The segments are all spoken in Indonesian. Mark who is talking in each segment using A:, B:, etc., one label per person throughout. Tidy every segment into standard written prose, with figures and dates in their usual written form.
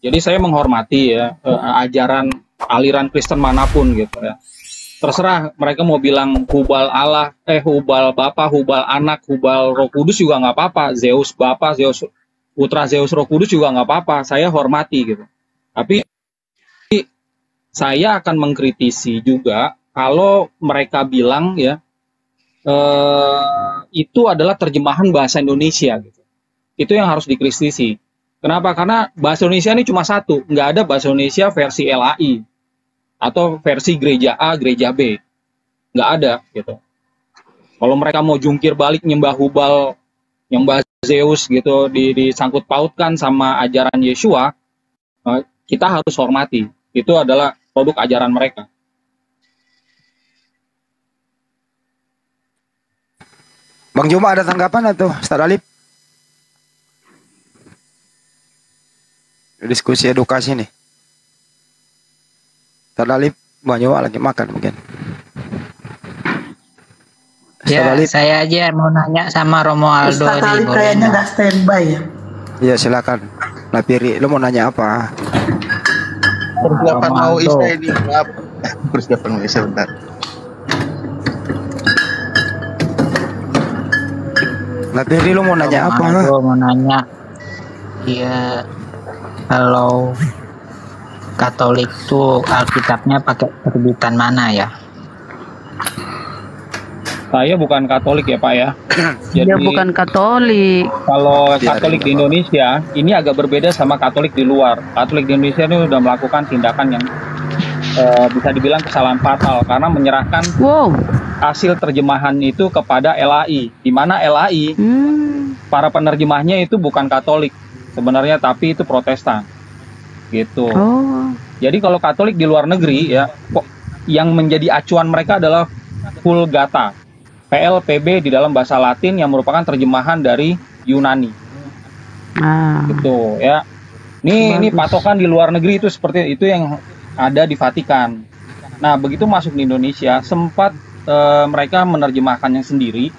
A: Jadi saya menghormati ya ajaran aliran Kristen manapun gitu ya. Terserah mereka mau bilang hubal Allah, hubal Bapa, hubal Anak, hubal Roh Kudus juga nggak apa-apa. Zeus Bapa, Zeus Putra, Zeus Roh Kudus juga nggak apa-apa. Saya hormati gitu. Tapi saya akan mengkritisi juga kalau mereka bilang ya itu adalah terjemahan bahasa Indonesia gitu. Itu yang harus dikritisi. Kenapa? Karena bahasa Indonesia ini cuma satu, nggak ada bahasa Indonesia versi LAI atau versi gereja A, gereja B, nggak ada gitu. Kalau mereka mau jungkir balik nyembah Hubal, nyembah Zeus gitu, disangkut pautkan sama ajaran Yeshua, kita harus hormati. Itu adalah produk ajaran mereka.
B: Bang Juma ada tanggapan atau Ustaz Alip? Diskusi edukasi nih. Ustaz Alip, Bang Juma lagi makan mungkin.
C: Ya, saya aja mau nanya sama Romo Aldo.
D: Ustaz Alip kayaknya udah standby ya.
B: Iya silakan. Napiri, lo mau nanya apa?
E: Persiapan mau Isya ini, maaf. Persiapan mau Isya bentar.
B: Napiri, lo mau nanya apa?
C: Gue mau nanya, iya, kalau Katolik tuh Alkitabnya pakai terbitan mana ya?
A: Saya bukan Katolik ya Pak ya. Jadi,
F: dia bukan Katolik.
A: Kalau Katolik di Indonesia ini agak berbeda sama Katolik di luar. Katolik di Indonesia ini sudah melakukan tindakan yang bisa dibilang kesalahan fatal karena menyerahkan hasil terjemahan itu kepada LAI. Di mana LAI para penerjemahnya itu bukan Katolik sebenarnya, tapi itu Protestan. Gitu. Jadi kalau Katolik di luar negeri ya, yang menjadi acuan mereka adalah Vulgata. PLPB di dalam bahasa Latin yang merupakan terjemahan dari Yunani. Gitu ya. Ini patokan di luar negeri itu seperti itu yang ada di Vatikan. Nah, begitu masuk di Indonesia sempat mereka menerjemahkannya sendiri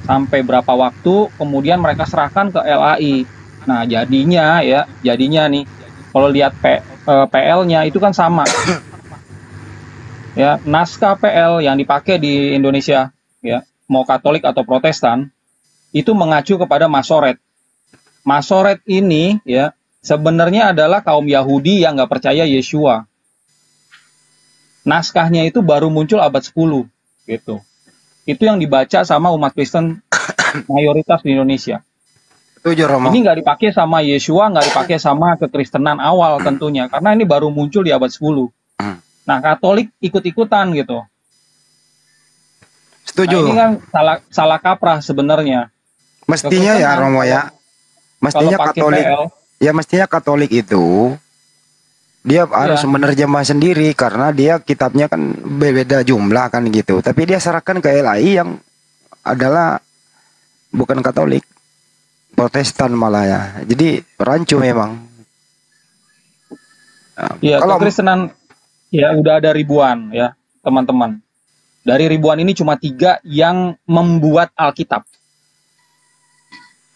A: sampai berapa waktu, kemudian mereka serahkan ke LAI. Nah, jadinya nih kalau lihat PL-nya itu kan sama. Ya, naskah PL yang dipakai di Indonesia ya, mau Katolik atau Protestan, itu mengacu kepada Masoret. Masoret ini ya sebenarnya adalah kaum Yahudi yang nggak percaya Yeshua. Naskahnya itu baru muncul abad 10 gitu. Itu yang dibaca sama umat Kristen mayoritas di Indonesia. Ini nggak dipakai sama Yeshua, nggak dipakai sama kekristenan awal tentunya, karena ini baru muncul di abad 10. Nah, Katolik ikut-ikutan gitu.
B: Setuju.
A: Nah, ini kan salah kaprah sebenarnya.
B: Mestinya ya Romo ya. Mestinya Katolik.
A: PL,
B: ya mestinya Katolik itu dia harus menerjemah sendiri karena dia kitabnya kan beda jumlah kan gitu. Tapi dia serahkan ke LAI yang adalah bukan Katolik, Protestan malah ya. Jadi rancu memang.
A: Iya, kalau Kristenan ya udah ada ribuan ya teman-teman. Dari ribuan ini cuma 3 yang membuat Alkitab.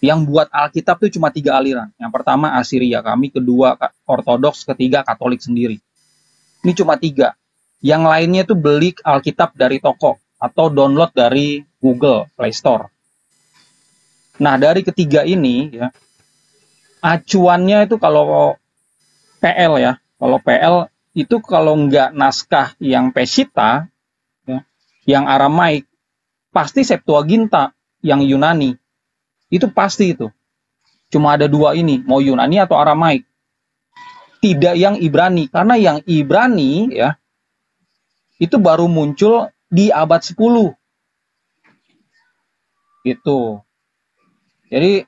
A: Yang buat Alkitab itu cuma 3 aliran. Yang pertama Asiria kami, kedua Ortodoks, ketiga Katolik sendiri. Ini cuma 3. Yang lainnya itu beli Alkitab dari toko atau download dari Google Play Store. Nah, dari ketiga ini ya, acuannya itu kalau PL ya, kalau PL itu kalau nggak naskah yang Peshitta, ya, yang Aramaik, pasti Septuaginta yang Yunani. Itu pasti itu. Cuma ada 2 ini, mau Yunani atau Aramaik. Tidak yang Ibrani, karena yang Ibrani ya itu baru muncul di abad 10. Gitu. Jadi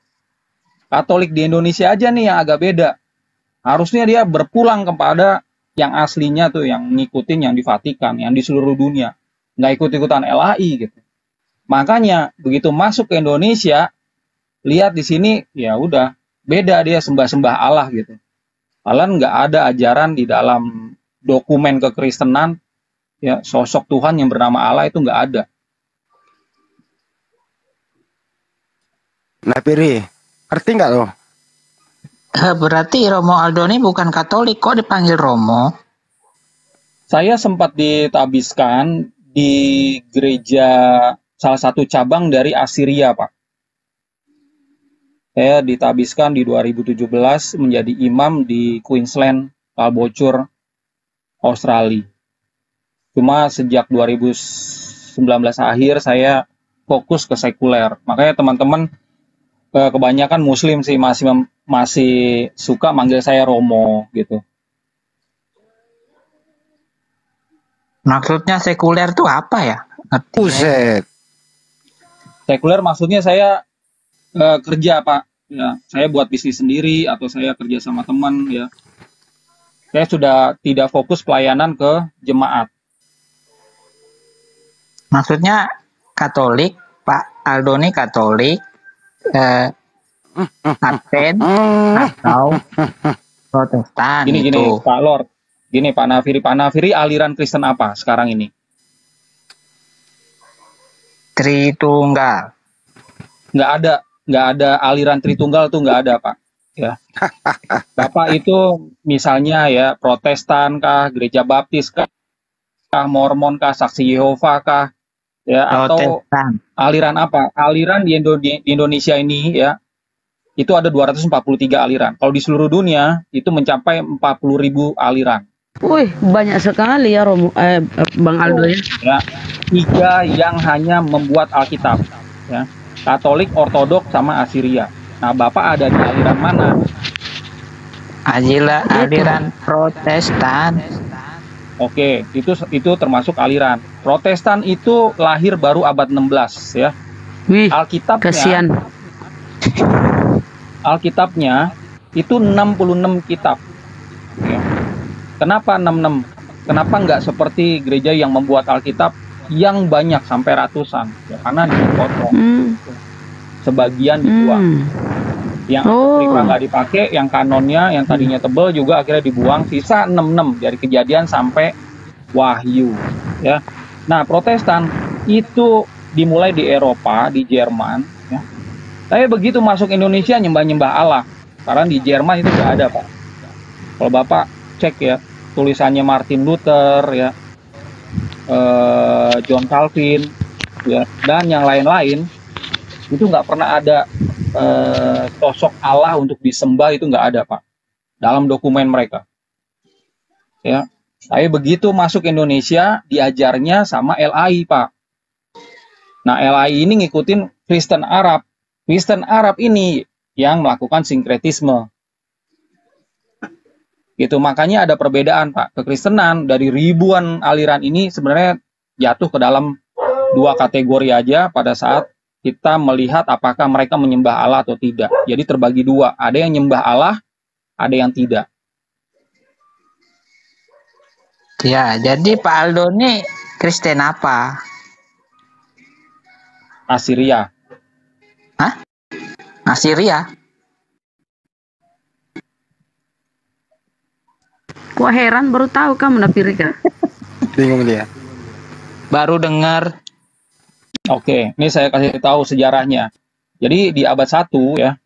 A: Katolik di Indonesia aja nih yang agak beda. Harusnya dia berpulang kepada yang aslinya tuh, yang ngikutin yang di Vatikan, yang di seluruh dunia. Nggak ikut-ikutan LAI gitu. Makanya begitu masuk ke Indonesia, lihat di sini ya udah beda, dia sembah-sembah Allah gitu. Kalian nggak ada ajaran di dalam dokumen kekristenan ya sosok Tuhan yang bernama Allah itu nggak ada.
B: Nah Piri, ngerti nggak lo?
C: Berarti Romo Aldo ini bukan Katolik, kok dipanggil Romo?
A: Saya sempat ditabiskan di gereja salah satu cabang dari Asiria, Pak. Saya ditabiskan di 2017 menjadi imam di Queensland, Caboolture, Australia. Cuma sejak 2019 akhir saya fokus ke sekuler. Makanya teman-teman kebanyakan Muslim sih masih suka manggil saya Romo gitu.
C: Maksudnya sekuler itu apa ya?
B: Buset.
A: Sekuler maksudnya saya kerja, Pak. Ya, saya buat bisnis sendiri atau saya kerja sama teman ya. Saya sudah tidak fokus pelayanan ke jemaat.
C: Maksudnya Katolik, Pak Aldo ini Katolik, Advent atau Protestan
A: Gini,
C: itu.
A: Pak Lord. Gini, Pak Nafiri aliran Kristen apa sekarang ini?
C: Tritunggal.
A: Nggak ada aliran Tritunggal tuh nggak ada, Pak. Ya. Bapak itu misalnya ya Protestan kah, Gereja Baptis kah, Mormon kah, Saksi Yehova kah, ya atau aliran apa? Aliran di Indonesia ini ya itu ada 243 aliran. Kalau di seluruh dunia itu mencapai 40.000 aliran.
F: Wih, banyak sekali ya Bang Aldo ya.
A: Ya, 3 yang hanya membuat Alkitab. Ya, Katolik, Ortodok, sama Asiria. Nah, Bapak ada di aliran mana?
C: Aliran Protestan.
A: Oke, itu termasuk aliran. Protestan itu lahir baru abad 16 ya.
F: Wih, kasihan.
A: Alkitabnya itu 66 kitab. Ya. Kenapa 66? Kenapa nggak seperti gereja yang membuat Alkitab yang banyak sampai ratusan? Ya, karena dipotong. Sebagian dibuang. Yang nggak dipakai, yang kanonnya, yang tadinya tebal juga akhirnya dibuang. Sisa 66 dari Kejadian sampai Wahyu. Ya. Nah, Protestan itu dimulai di Eropa, di Jerman. Ya. Tapi begitu masuk Indonesia nyembah-nyembah Allah. Karena di Jerman itu nggak ada, Pak. Kalau Bapak cek ya, tulisannya Martin Luther, ya, John Calvin, ya, dan yang lain-lain, itu nggak pernah ada sosok Allah untuk disembah, itu nggak ada, Pak, dalam dokumen mereka. Ya, saya begitu masuk Indonesia diajarnya sama LAI, Pak. Nah, LAI ini ngikutin Kristen Arab. Kristen Arab ini yang melakukan sinkretisme. Gitu, makanya ada perbedaan, Pak. Kekristenan dari ribuan aliran ini sebenarnya jatuh ke dalam 2 kategori aja pada saat kita melihat apakah mereka menyembah Allah atau tidak. Jadi terbagi 2, ada yang nyembah Allah, ada yang tidak.
C: Ya, jadi Pak Aldo ini Kristen apa?
A: Asiria.
C: Hah? Asiria?
F: Kok heran baru tahu kamu Nafirika?
B: Bingung dia.
C: Baru dengar.
A: Oke, ini saya kasih tahu sejarahnya. Jadi di abad 1 ya,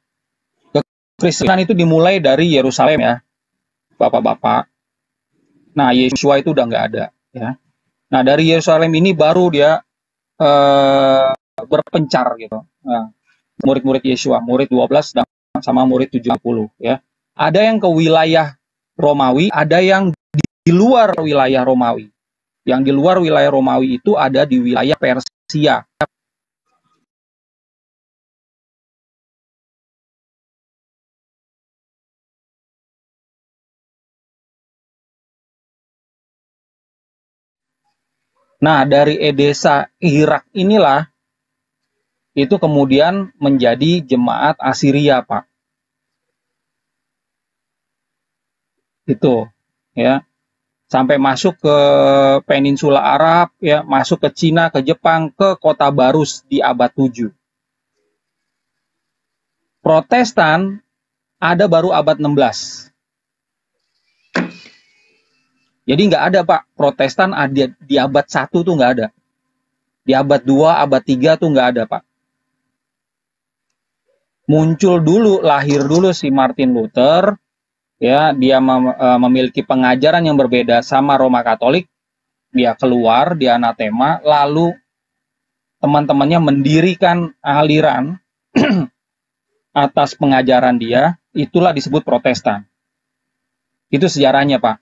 A: kekristenan itu dimulai dari Yerusalem ya, bapak-bapak. Nah, Yesua itu udah nggak ada ya. Nah, dari Yerusalem ini baru dia berpencar gitu. Nah, murid-murid Yesua, murid 12 dan sama murid 70 ya. Ada yang ke wilayah Romawi, ada yang di luar wilayah Romawi. Yang di luar wilayah Romawi itu ada di wilayah Persia. Nah, dari Edesa Irak inilah itu kemudian menjadi jemaat Asiria, Pak. Itu ya. Sampai masuk ke peninsula Arab ya, masuk ke Cina, ke Jepang, ke Kota Barus di abad 7. Protestan ada baru abad 16. Jadi nggak ada, Pak, Protestan ada di abad 1 tuh nggak ada. Di abad 2, abad 3 tuh nggak ada, Pak. muncul dulu, lahir dulu si Martin Luther, ya, dia memiliki pengajaran yang berbeda sama Roma Katolik, dia keluar, dia anatema, lalu teman-temannya mendirikan aliran atas pengajaran dia, itulah disebut Protestan. Itu sejarahnya, Pak.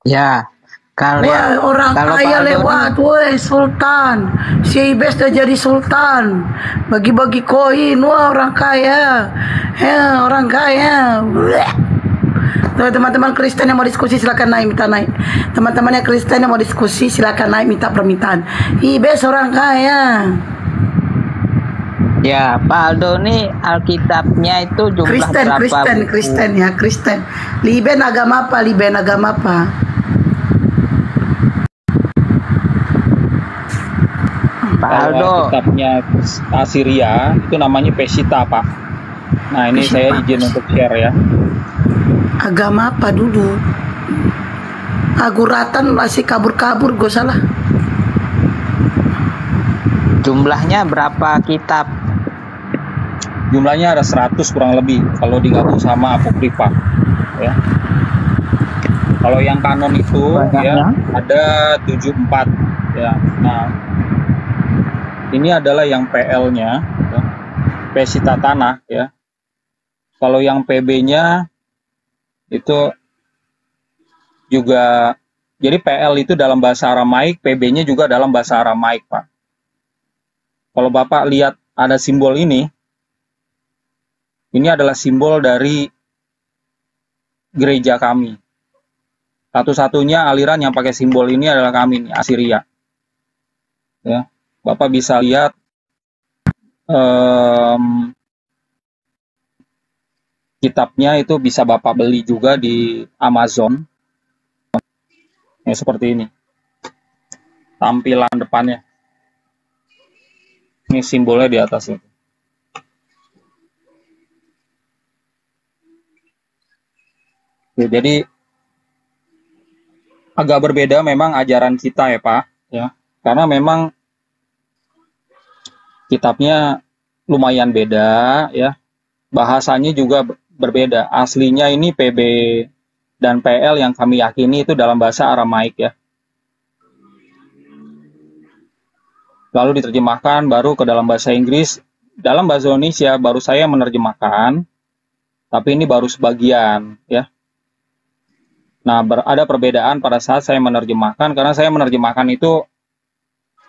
C: Ya, kalau
D: Wah, orang
C: kalau Pak
D: kaya
C: Aldo
D: lewat, woi Sultan. Si Ibes udah jadi Sultan. Bagi-bagi koin, wah orang kaya. Ya, orang kaya. Bleh. Tuh, teman-teman Kristen yang mau diskusi silakan naik, minta naik. Teman-teman yang Kristen yang mau diskusi silakan naik, minta permintaan. Ibes orang kaya.
C: ya Pak Aldo nih Alkitabnya itu jumlah
D: Kristen,
C: berapa
D: Kristen,
C: buku?
D: Kristen ya, Kristen. Liben agama apa? Liben agama apa?
C: Pak
A: Kalau
C: Aldo,
A: kitabnya Asiria itu namanya Peshitta, Pak. Nah, ini
D: Peshitta.
A: saya izin untuk share ya.
D: Agama apa dulu? Aguratan masih kabur-kabur, gue salah.
C: jumlahnya berapa kitab?
A: Jumlahnya ada 100 kurang lebih kalau digabung sama Apokrifa, ya. Kalau yang kanon itu ya
C: Banyaknya?
A: ada 74 ya. Nah, ini adalah yang PL-nya ya. Peshitta Tanakh ya. Kalau yang PB-nya itu juga, jadi PL itu dalam bahasa Aramaik, PB-nya juga dalam bahasa Aramaik, Pak. Kalau Bapak lihat ada simbol ini adalah simbol dari gereja kami. Satu-satunya aliran yang pakai simbol ini adalah kami nih, Asiria. Ya, Bapak bisa lihat kitabnya itu bisa Bapak beli juga di Amazon. Ya, seperti ini. Tampilan depannya. Ini simbolnya di atas itu. Ya, jadi agak berbeda memang ajaran kita ya Pak, ya. Karena memang kitabnya lumayan beda ya. Bahasanya juga berbeda. Aslinya ini PB dan PL yang kami yakini itu dalam bahasa Aramaik ya. Lalu diterjemahkan baru ke dalam bahasa Inggris. Dalam bahasa Indonesia baru saya menerjemahkan, tapi ini baru sebagian ya. Nah, ada perbedaan pada saat saya menerjemahkan, karena saya menerjemahkan itu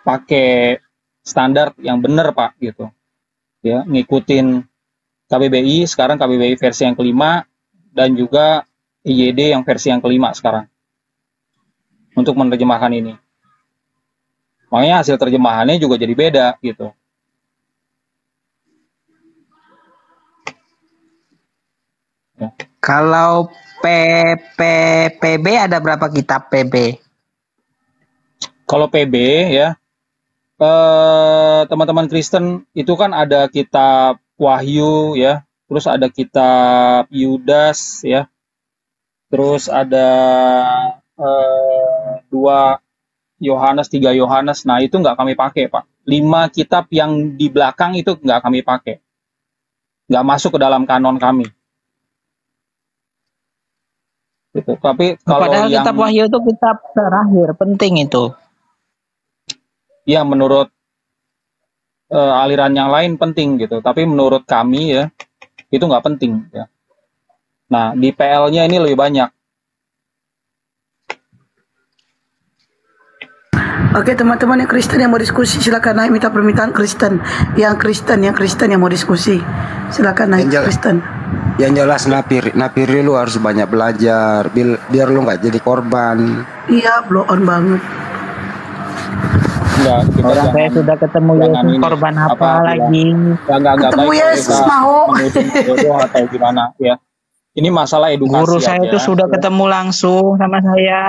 A: pakai standar yang benar Pak gitu. Ya, ngikutin KBBI, sekarang KBBI versi yang kelima, dan juga IYD yang versi yang kelima sekarang. Untuk menerjemahkan ini. Makanya hasil terjemahannya juga jadi beda gitu. Ya.
C: Kalau PB ada berapa kitab PB?
A: Kalau PB ya, teman-teman Kristen itu kan ada kitab Wahyu ya, terus ada kitab Yudas ya, terus ada 2 Yohanes, 3 Yohanes. Nah, itu nggak kami pakai, Pak. 5 kitab yang di belakang itu nggak kami pakai. Nggak masuk ke dalam kanon kami. Gitu. Tapi kalau
C: Padahal
A: yang
C: kitab Wahyu itu kitab terakhir, penting itu.
A: ya menurut aliran yang lain penting gitu. Tapi menurut kami ya, itu nggak penting ya. Nah, di PL-nya ini lebih banyak.
D: Oke, teman-teman yang Kristen yang mau diskusi silakan naik, minta permintaan Kristen. Yang Kristen yang mau diskusi. Silakan naik Kristen.
B: Yang jelas napiri lu harus banyak belajar biar lu nggak jadi korban.
D: Iya, blow on banget.
A: Enggak, kita
C: Orang saya sudah ketemu Yesus,
A: ini,
C: korban apa lagi?
A: Enggak
D: Ketemu
A: baik
D: Yesus,
A: kita
D: mau.
A: menuduh bodoh atau gimana ya. Ini masalah edukasi
C: Guru saya
A: aja,
C: itu sudah
A: ya.
C: ketemu langsung sama saya.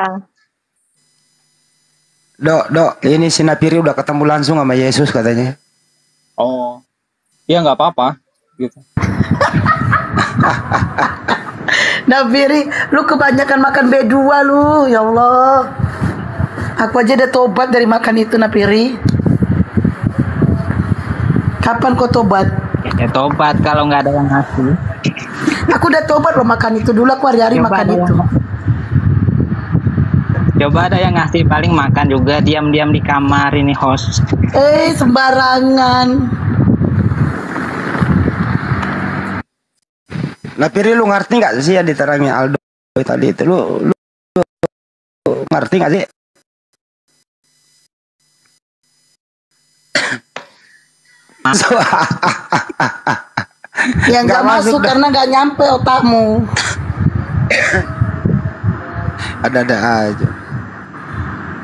B: Dok, ini si Napiri udah ketemu langsung sama Yesus katanya.
A: Oh, ya nggak apa-apa gitu.
D: Nabiri, lu kebanyakan makan B2 lu, ya Allah. Aku aja udah tobat dari makan itu Napiri. Kapan kau tobat?
C: Ya tobat kalau nggak ada yang ngasih.
D: Aku udah tobat loh makan itu dulu. Aku hari-hari
C: Coba
D: makan
C: ada
D: itu.
C: Coba ada yang ngasih, paling makan juga diam-diam di kamar ini host.
D: Sembarangan.
B: Napiri, lu ngerti nggak sih yang diterangin Aldo tadi itu? Lu ngerti nggak sih?
D: Yang nggak masuk karena nggak nyampe otakmu.
B: Ada-ada aja.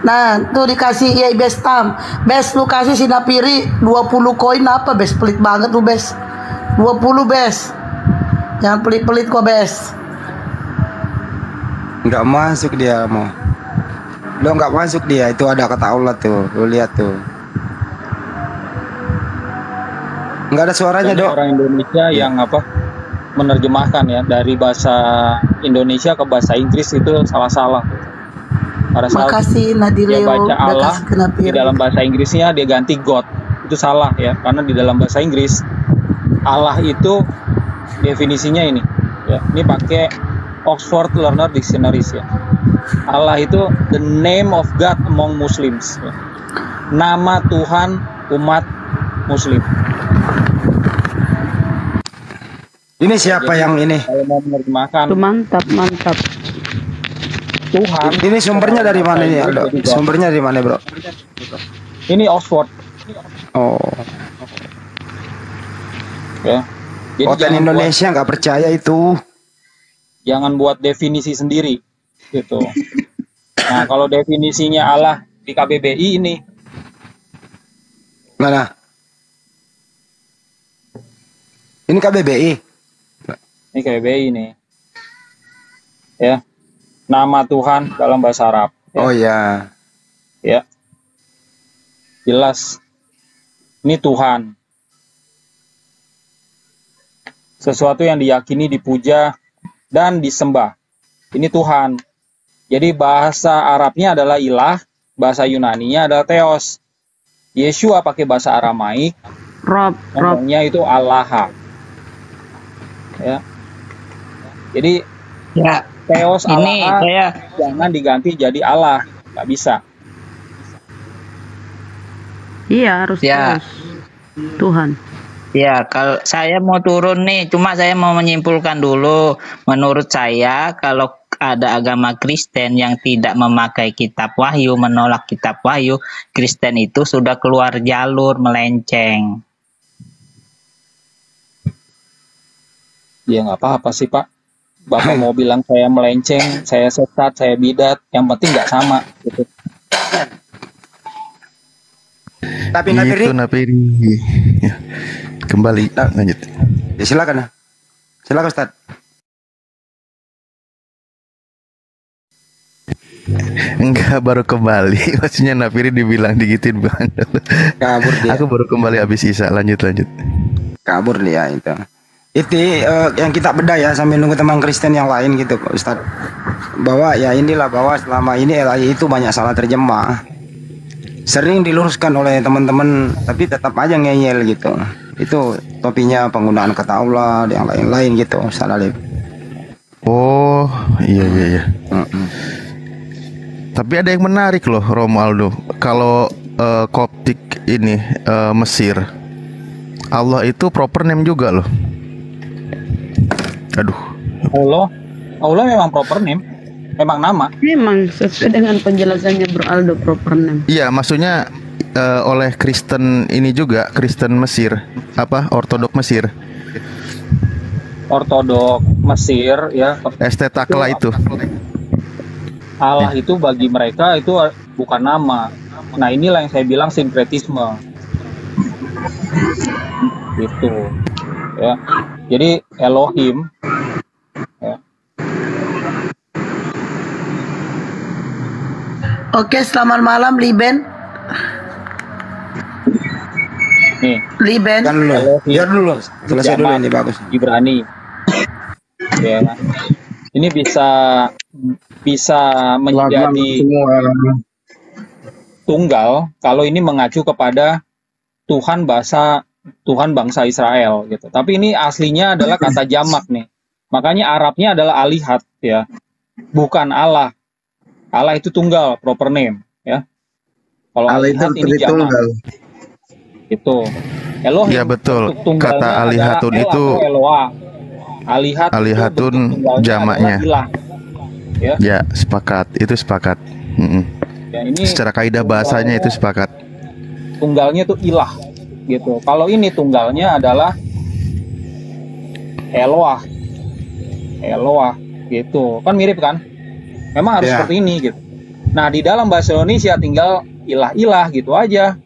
D: Nah, tuh dikasih ya Bes Tam. Bes lu kasih si Napiri 20 koin apa Bes? Pelit banget lu Bes. 20 Bes. Jangan pelit-pelit kok Bes.
B: Nggak masuk dia mau. Lo nggak masuk dia, itu ada kata Allah tuh. Lu lihat tuh. Nggak ada suaranya,
A: Ada
B: Dok.
A: orang Indonesia yang menerjemahkan ya dari bahasa Indonesia ke bahasa Inggris itu salah-salah. Pada saat
D: Makasih
A: dia
D: Nadileo
A: baca
D: udah
A: Allah
D: kasih ke
A: di
D: Napiri.
A: dalam bahasa Inggrisnya dia ganti God, itu salah ya, karena di dalam bahasa Inggris Allah itu definisinya ini ya, ini pakai Oxford Learner Dictionaries ya. Allah itu the name of God among Muslims ya. Nama Tuhan umat Muslim.
B: Ini siapa
A: Jadi,
B: yang ini?
A: kalau mau menerjemahkan
F: Itu mantap, mantap.
A: Tuhan,
B: Ini sumbernya dari mana nih, Aldo? Sumbernya dari mana, Bro?
A: ini Oxford
B: Oh,
A: ya. Jadi
B: Hotel Indonesia nggak percaya itu.
A: jangan buat definisi sendiri gitu. Nah, kalau definisinya Allah di KBBI ini,
B: Mana? Ini KBBI.
A: ini KBBI nih. Ya. Nama Tuhan dalam bahasa Arab. Ya.
B: Oh ya.
A: Ya. Jelas. Ini Tuhan. Sesuatu yang diyakini, dipuja, dan disembah. Ini Tuhan. Jadi bahasa Arabnya adalah ilah, bahasa Yunaninya adalah theos. Yeshua pakai bahasa Aramaik,
F: Rob.
A: ngomongnya itu Allah. Ya. Jadi
C: Ya,
A: theos
C: ini
A: Allah
C: saya
A: jangan diganti jadi Allah, nggak bisa.
F: Iya, harus
C: Ya.
F: terus. Tuhan.
C: Ya, kalau saya mau turun nih, cuma saya mau menyimpulkan dulu. Menurut saya, kalau ada agama Kristen yang tidak memakai kitab wahyu, menolak kitab wahyu, Kristen itu sudah keluar jalur, melenceng.
A: Ya nggak apa-apa sih Pak. Bapak mau bilang saya melenceng, saya sesat, saya bidat, yang penting nggak sama gitu.
B: Tapi Napiri,
G: Itu Napiri. Ya. Kembali lanjut.
B: ya silakan. Silakan Ustaz.
G: Enggak, baru kembali. Maksudnya Napiri dibilang digituin banget.
B: Kabur dia.
G: Aku baru kembali habis Isa. Lanjut.
B: Kabur dia itu. Itu yang kita bedah ya sambil nunggu teman Kristen yang lain gitu Ustaz. Bahwa ya inilah bahwa selama ini LAI itu banyak salah terjemah. Sering diluruskan oleh teman-teman tapi tetap aja ngeyel gitu. Itu topinya penggunaan kata Allah yang lain-lain gitu Ustaz Alif.
G: Oh, iya.
B: Mm-mm.
G: Tapi ada yang menarik loh, Romualdo. Kalau Koptik ini Mesir, Allah itu proper name juga loh. Aduh.
A: Allah memang proper name, memang nama.
F: Memang sesuai dengan penjelasannya Bro Aldo, proper name.
G: Iya, maksudnya oleh Kristen ini juga, Kristen Mesir, Ortodok Mesir.
A: Ortodok Mesir ya.
G: Estetakla itu.
A: Allah itu bagi mereka itu bukan nama. Nah inilah yang saya bilang sinkretisme. Gitu. Ya. Jadi Elohim. Ya.
D: Oke, selamat malam Liben.
A: Nih.
D: Liben.
B: Kan dulu. Biar dulu. Selesai dulu
A: Zaman
B: ini bagus.
A: Ibrani. Ya. Ini bisa menjadi tunggal kalau ini mengacu kepada Tuhan bangsa Israel gitu. Tapi ini aslinya adalah kata jamak nih. Makanya Arabnya adalah alihat ya. Bukan Allah. Allah itu tunggal, proper name ya. Kalau
E: Allah itu
A: alihat ini jamak.
E: Tritunggal.
A: Itu. Elohim.
G: Ya betul.
A: untuk tunggalnya
G: Kata
A: adalah
G: alihatun
A: El
G: itu
A: atau Eloah. Alihat itu
G: alihatun
A: bentuk tunggalnya
G: jamaknya.
A: adalah ilah. Ya.
G: Ya, sepakat. Itu sepakat.
A: Ya, ini
G: Secara kaidah bahasanya itu sepakat.
A: tunggalnya itu ilah gitu. Kalau ini tunggalnya adalah Eloah. Eloah gitu. Kan mirip kan? Memang harus
B: Ya.
A: seperti ini gitu. Nah, di dalam bahasa Indonesia tinggal ilah-ilah gitu aja.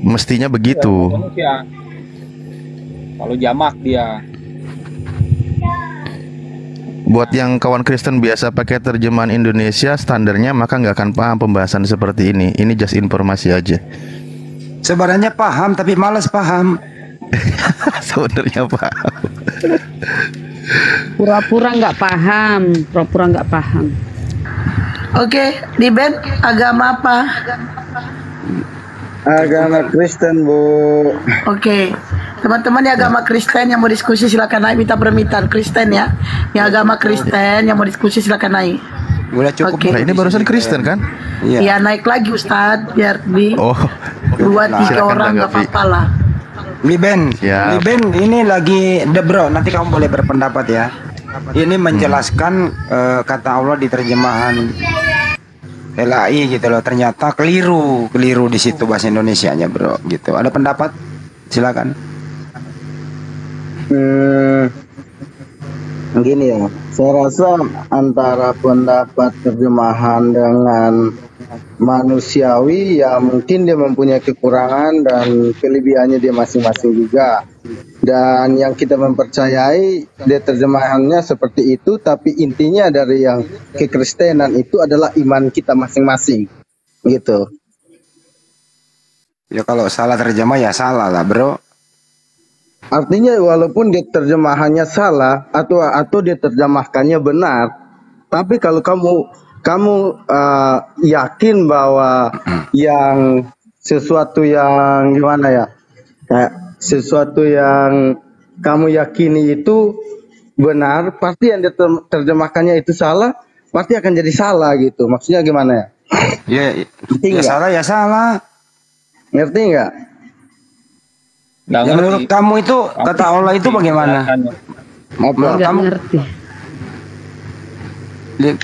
G: Mestinya begitu.
A: Indonesia. Kalau jamak dia.
G: Buat yang kawan Kristen biasa pakai terjemahan Indonesia standarnya, maka nggak akan paham pembahasan seperti ini. Ini just informasi aja.
B: Sebenarnya paham tapi malas paham.
G: Sebenarnya paham.
F: Pura-pura nggak paham, pura-pura nggak paham.
D: Oke, di band agama apa?
E: Agama Kristen, Bu.
D: Oke, teman-teman yang agama Kristen yang mau diskusi silakan naik, minta permintaan Kristen ya. Yang agama Kristen yang mau diskusi silakan naik.
B: Udah cukup.
D: Oke.
G: Nah, ini barusan Kristen kan?
B: Iya.
D: Ya naik lagi Ustadz biar di
G: Oh,
D: 2-3
G: silakan
D: orang nggak
G: tanggapi.
D: apa-apa lah.
B: Liben,
G: Siap.
B: Liben ini lagi, bro, nanti kamu boleh berpendapat ya. Ini menjelaskan kata Allah di terjemahan LAI gitu loh. Ternyata keliru di situ bahasa Indonesianya, bro. Gitu. Ada pendapat? Silakan.
E: Gini ya, saya rasa antara pendapat terjemahan dengan manusiawi ya mungkin dia mempunyai kekurangan dan kelebihannya dia masing-masing juga. Dan yang kita mempercayai dia terjemahannya seperti itu, tapi intinya dari yang kekristenan itu adalah iman kita masing-masing. Gitu.
B: Ya kalau salah terjemah ya salah lah, bro.
E: Artinya walaupun dia terjemahannya salah atau dia terjemahkannya benar, tapi kalau kamu yakin bahwa yang sesuatu yang gimana ya, kayak sesuatu yang kamu yakini itu benar, pasti yang dia terjemahkannya itu salah, pasti akan jadi salah gitu. Maksudnya gimana ya?
B: Ya,
E: Ngerti
B: ya
E: nggak?
B: salah ya salah.
E: Ngerti nggak?
A: Nggak
B: Ya,
A: ngerti.
B: menurut kamu itu kata Allah itu bagaimana?
E: Apa?
F: Nggak
B: Kamu
F: ngerti.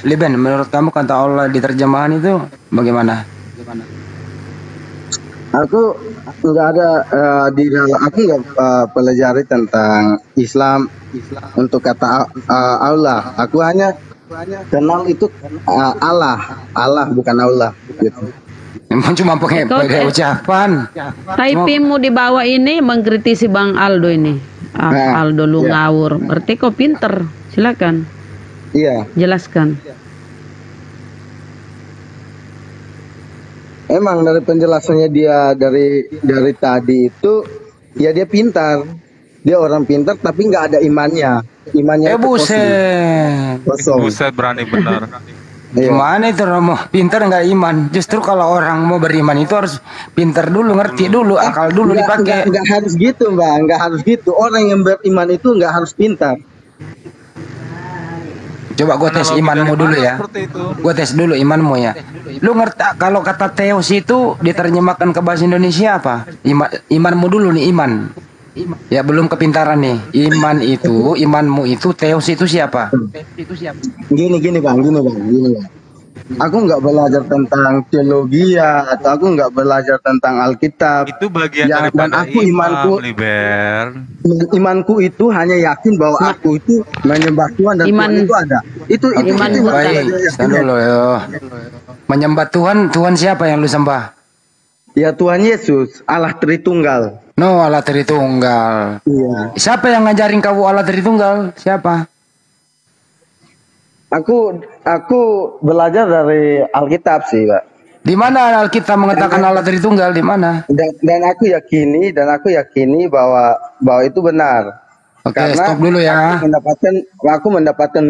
B: Liben, menurut kamu kata Allah di terjemahan itu bagaimana?
E: Aku nggak ada di dalam, aku nggak pelajari tentang Islam untuk kata Allah. Aku hanya kenal itu Allah bukan Allah gitu.
B: Emang cuma pakai ucapan.
F: Taipimu di bawah ini mengkritisi Bang Aldo ini.
E: Nah,
F: Aldo lu
E: iya.
F: ngawur. Berarti kau pinter. Silakan
E: Iya,
F: jelaskan.
E: emang dari penjelasannya dia dari tadi itu ya dia pintar, dia orang pintar tapi nggak ada imannya. Imannya itu
B: Buset.
E: kosong.
H: Buset, berani benar.
E: Iya.
B: Gimana itu Romo? Pintar nggak iman? Justru kalau orang mau beriman itu harus pintar dulu, ngerti dulu, akal dulu dipakai.
E: Nggak harus gitu, Mbak. Nggak harus gitu. Orang yang beriman itu nggak harus pintar.
B: Coba gue tes
H: Analogi
B: imanmu
H: dari
B: dulu
H: mana
B: ya.
H: seperti itu?
B: Gue tes dulu imanmu ya. Lu ngerti kalau kata teos itu diterjemahkan ke bahasa Indonesia apa? Imanmu dulu nih, iman. Ya belum kepintaran nih. Imanmu itu teos itu siapa?
E: Gini Bang. Aku nggak belajar tentang teologi ya, atau aku nggak belajar tentang Alkitab.
H: Itu bagian
E: Ya, dan
H: daripada
E: aku
H: Liber.
E: imanku itu hanya yakin bahwa aku itu menyembah Tuhan dan
F: Iman-
E: Tuhan itu ada. Itu
F: Iman
E: itu
F: bukan.
B: Baik, stand dulu yo. Menyembah Tuhan siapa yang lu sembah?
E: ya Tuhan Yesus, Allah Tritunggal.
B: No, Allah Tritunggal.
E: Iya.
B: Siapa yang ngajarin kau Allah Tritunggal? Siapa?
E: Aku belajar dari Alkitab sih, Pak.
B: Di mana Alkitab mengatakan Allah Tritunggal? Di mana?
E: Dan aku yakini bahwa itu benar.
B: Oke, stop dulu ya.
E: Aku mendapatkan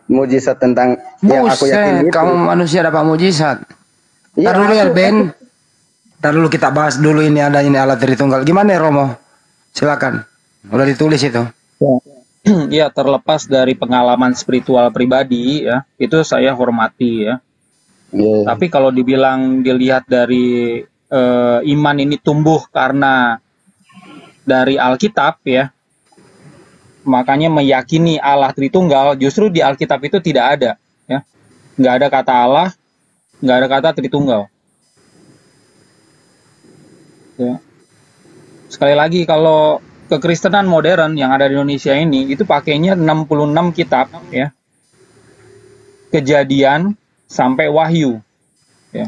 E: mujizat tentang yang aku yakini
B: Buset,
E: itu.
B: kamu manusia dapat mujizat. Ntar dulu ya Ben. Ntar dulu kita bahas dulu ini ada ini alat Tritunggal. Gimana ya Romo? Silakan. Udah ditulis itu.
A: Ya, terlepas dari pengalaman spiritual pribadi ya, itu saya hormati ya. Tapi kalau dibilang dilihat dari iman ini tumbuh karena dari Alkitab ya, makanya meyakini Allah Tritunggal, justru di Alkitab itu tidak ada ya. Nggak ada kata Allah, nggak ada kata Tritunggal. Ya. Sekali lagi, kalau kekristenan modern yang ada di Indonesia ini itu pakainya 66 kitab ya. Kejadian sampai Wahyu ya.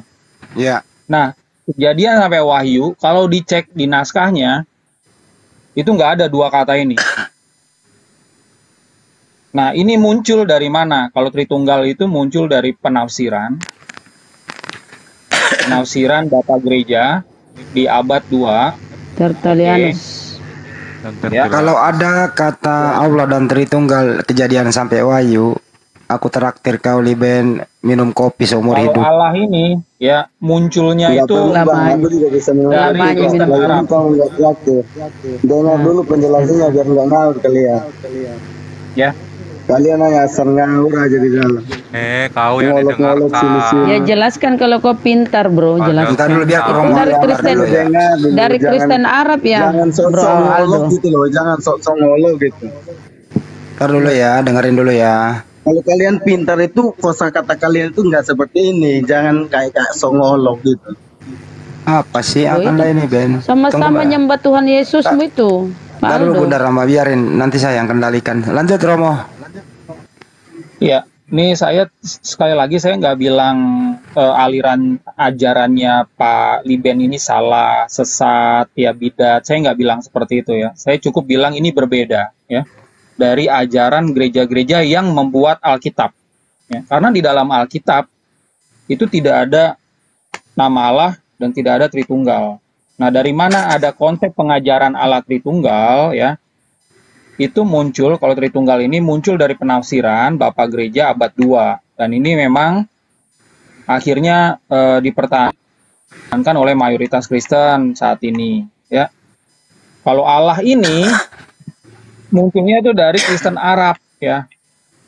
B: Ya.
A: Nah, Kejadian sampai Wahyu kalau dicek di naskahnya itu nggak ada dua kata ini. Nah, ini muncul dari mana? Kalau Tritunggal itu muncul dari penafsiran Bapak Gereja di abad 2
F: Tertullianus.
A: Ya.
B: Kalau ada kata Allah dan Tritunggal Kejadian sampai Wahyu, aku traktir kau Liben minum kopi seumur
A: Kalau
B: hidup.
A: Allah ini ya munculnya itu
E: Aku juga bisa
A: dari Kristen Arab.
E: Dengar dulu penjelasannya biar nggak ngawur kalian.
A: Ya.
E: Kalian hanya asal ngawur aja di dalam.
H: Kau yang
E: Ngolok-ngolok sini-sini.
F: Ya jelaskan kalau kau pintar bro, jelaskan.
B: Bentar dulu biar Romo
F: Dari
B: keluar
F: Kristen,
B: dulu ya.
F: dari Kristen Arab ya,
E: Jangan
F: bro
E: sok-sok ngolok
F: Aldo.
E: gitu loh, jangan sok-sok ngolok gitu.
B: Bentar dulu ya, dengerin dulu ya.
E: Kalau kalian pintar itu kosakata kalian itu nggak seperti ini, jangan kayak sok ngolok gitu.
B: Apa sih
F: Oh,
B: akan
F: itu.
B: ini Ben?
F: Sama-sama nyembah Tuhan Yesusmu itu.
B: Bentar dulu
F: Aldo.
B: Bunda Rama, biarin nanti saya yang kendalikan. Lanjut Romo.
A: Ya, ini saya sekali lagi saya nggak bilang aliran ajarannya Pak Liben ini salah, sesat, ya bidat. Saya nggak bilang seperti itu ya. Saya cukup bilang ini berbeda ya dari ajaran gereja-gereja yang membuat Alkitab. Ya, karena di dalam Alkitab itu tidak ada nama Allah dan tidak ada Tritunggal. Nah, dari mana ada konsep pengajaran Allah Tritunggal ya? Itu muncul, kalau Tritunggal ini muncul dari penafsiran Bapak Gereja abad 2. Dan ini memang akhirnya dipertahankan oleh mayoritas Kristen saat ini. Ya. Kalau Allah ini munculnya itu dari Kristen Arab. Ya.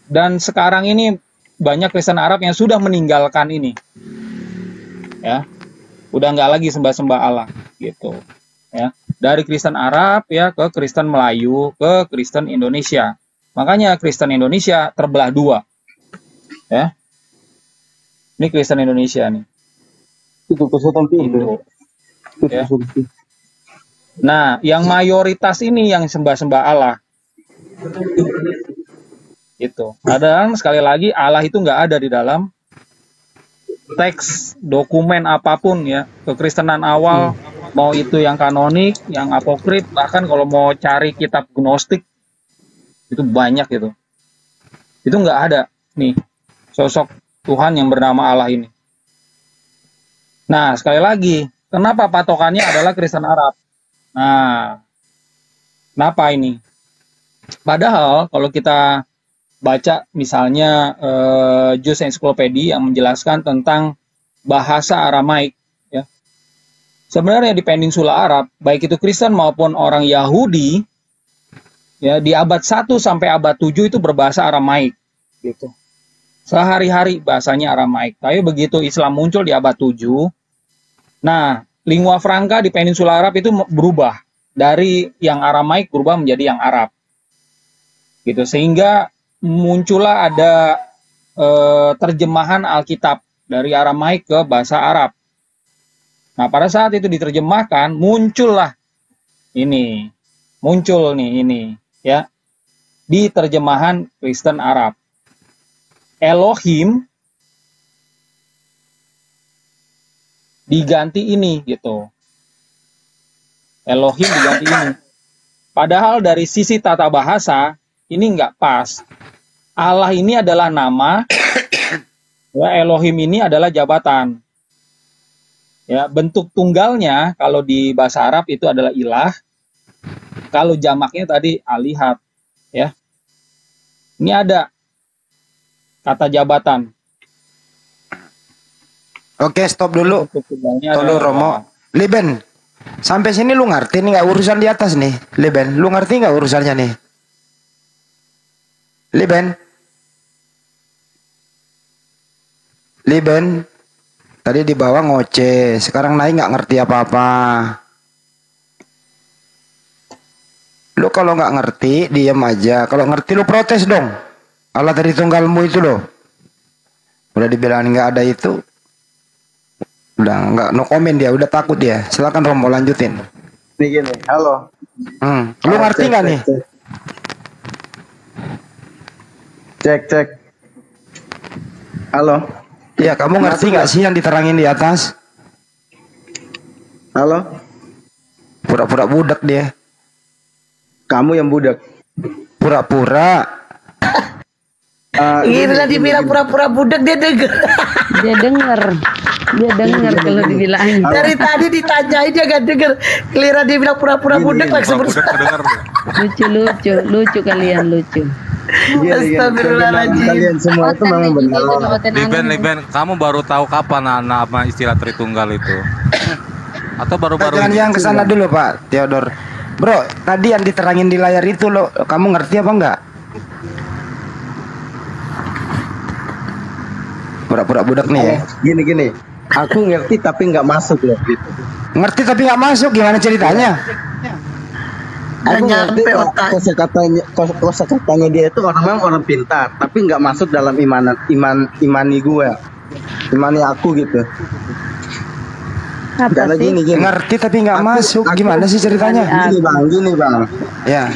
A: Dan sekarang ini banyak Kristen Arab yang sudah meninggalkan ini. Ya. Udah nggak lagi sembah-sembah Allah. Gitu. Ya, dari Kristen Arab ya ke Kristen Melayu ke Kristen Indonesia. Makanya Kristen Indonesia terbelah dua. Ya. Ini Kristen Indonesia nih.
E: Itu kesulitan
A: Indo. Ya. Nah, yang mayoritas ini yang sembah-sembah Allah. Itu. Padahal sekali lagi Allah itu nggak ada di dalam teks dokumen apapun ya. Kekristenan awal mau itu yang kanonik, yang apokrif, bahkan kalau mau cari kitab gnostik itu banyak itu. Itu nggak ada nih sosok Tuhan yang bernama Allah ini. Nah, sekali lagi, kenapa patokannya adalah Kristen Arab? Nah, kenapa ini? Padahal kalau kita baca misalnya Jus Encyclopedia yang menjelaskan tentang bahasa Aramaik. Sebenarnya di Peninsula Arab, baik itu Kristen maupun orang Yahudi, ya di abad 1 sampai abad 7 itu berbahasa Aramaik, gitu. Sehari-hari bahasanya Aramaik. Tapi begitu Islam muncul di abad 7, nah lingua franca di Peninsula Arab itu berubah dari yang Aramaik berubah menjadi yang Arab, gitu. Sehingga muncullah ada terjemahan Alkitab dari Aramaik ke bahasa Arab. Nah, pada saat itu diterjemahkan, muncullah ini. Muncul nih ini, ya. Di terjemahan Kristen Arab. Elohim diganti ini, gitu. Elohim diganti ini. Padahal dari sisi tata bahasa, ini nggak pas. Allah ini adalah nama, ya, Elohim ini adalah jabatan. Ya, bentuk tunggalnya kalau di bahasa Arab itu adalah ilah. Kalau jamaknya tadi alihat, ya. Ini ada kata jabatan.
B: Oke, stop dulu.
A: Pertumbuhannya
B: Tolong Romo. Liben, sampai sini lu ngerti nih nggak urusan di atas nih? Liben, lu ngerti nggak urusannya nih? Liben, Liben, tadi di bawah ngoceh, sekarang naik nggak ngerti apa-apa. Lu kalau nggak ngerti, diam aja. Kalau ngerti lu protes dong. Allah Tritunggalmu itu loh. Udah dibilang nggak ada itu. Udah nggak, no komen dia, udah takut dia. Silakan Romo lanjutin.
E: Nih gini, halo.
B: Lu ngerti nggak nih?
E: Cek. Halo.
B: Iya, kamu ngerti nggak sih yang diterangin di atas?
E: Halo.
B: Pura-pura budak dia.
E: Kamu yang budak.
B: Pura-pura.
D: Gila dibilang pura-pura budak dia denger.
F: Dia denger. Dia denger kalau dibilangin.
D: Dari tadi ditanyain dia gak denger. Giliran dia bilang pura-pura budak langsung
H: Budak kedenger.
F: Lucu kalian lucu.
D: Astagfirullahaladzim.
E: Kalian semua itu memang benar.
H: Liben, kamu baru tahu kapan nama istilah Tritunggal itu? Atau baru-baru
B: Jangan
H: ini?
B: yang kesana dulu Pak Theodor. Bro, tadi yang diterangin di layar itu lo, kamu ngerti apa enggak? Pura-pura budak nih ya.
E: Gini. Aku ngerti tapi nggak masuk loh gitu.
B: Ngerti tapi nggak masuk, gimana ceritanya?
E: Aku ngerti
D: nyampe otak.
E: kosakatanya dia itu memang orang pintar, tapi nggak masuk dalam imani gue, imani aku gitu.
F: Apa
E: Karena
F: sih?
E: gini.
B: Ngerti tapi nggak masuk, gimana sih ceritanya?
E: Gini bang.
B: Ya,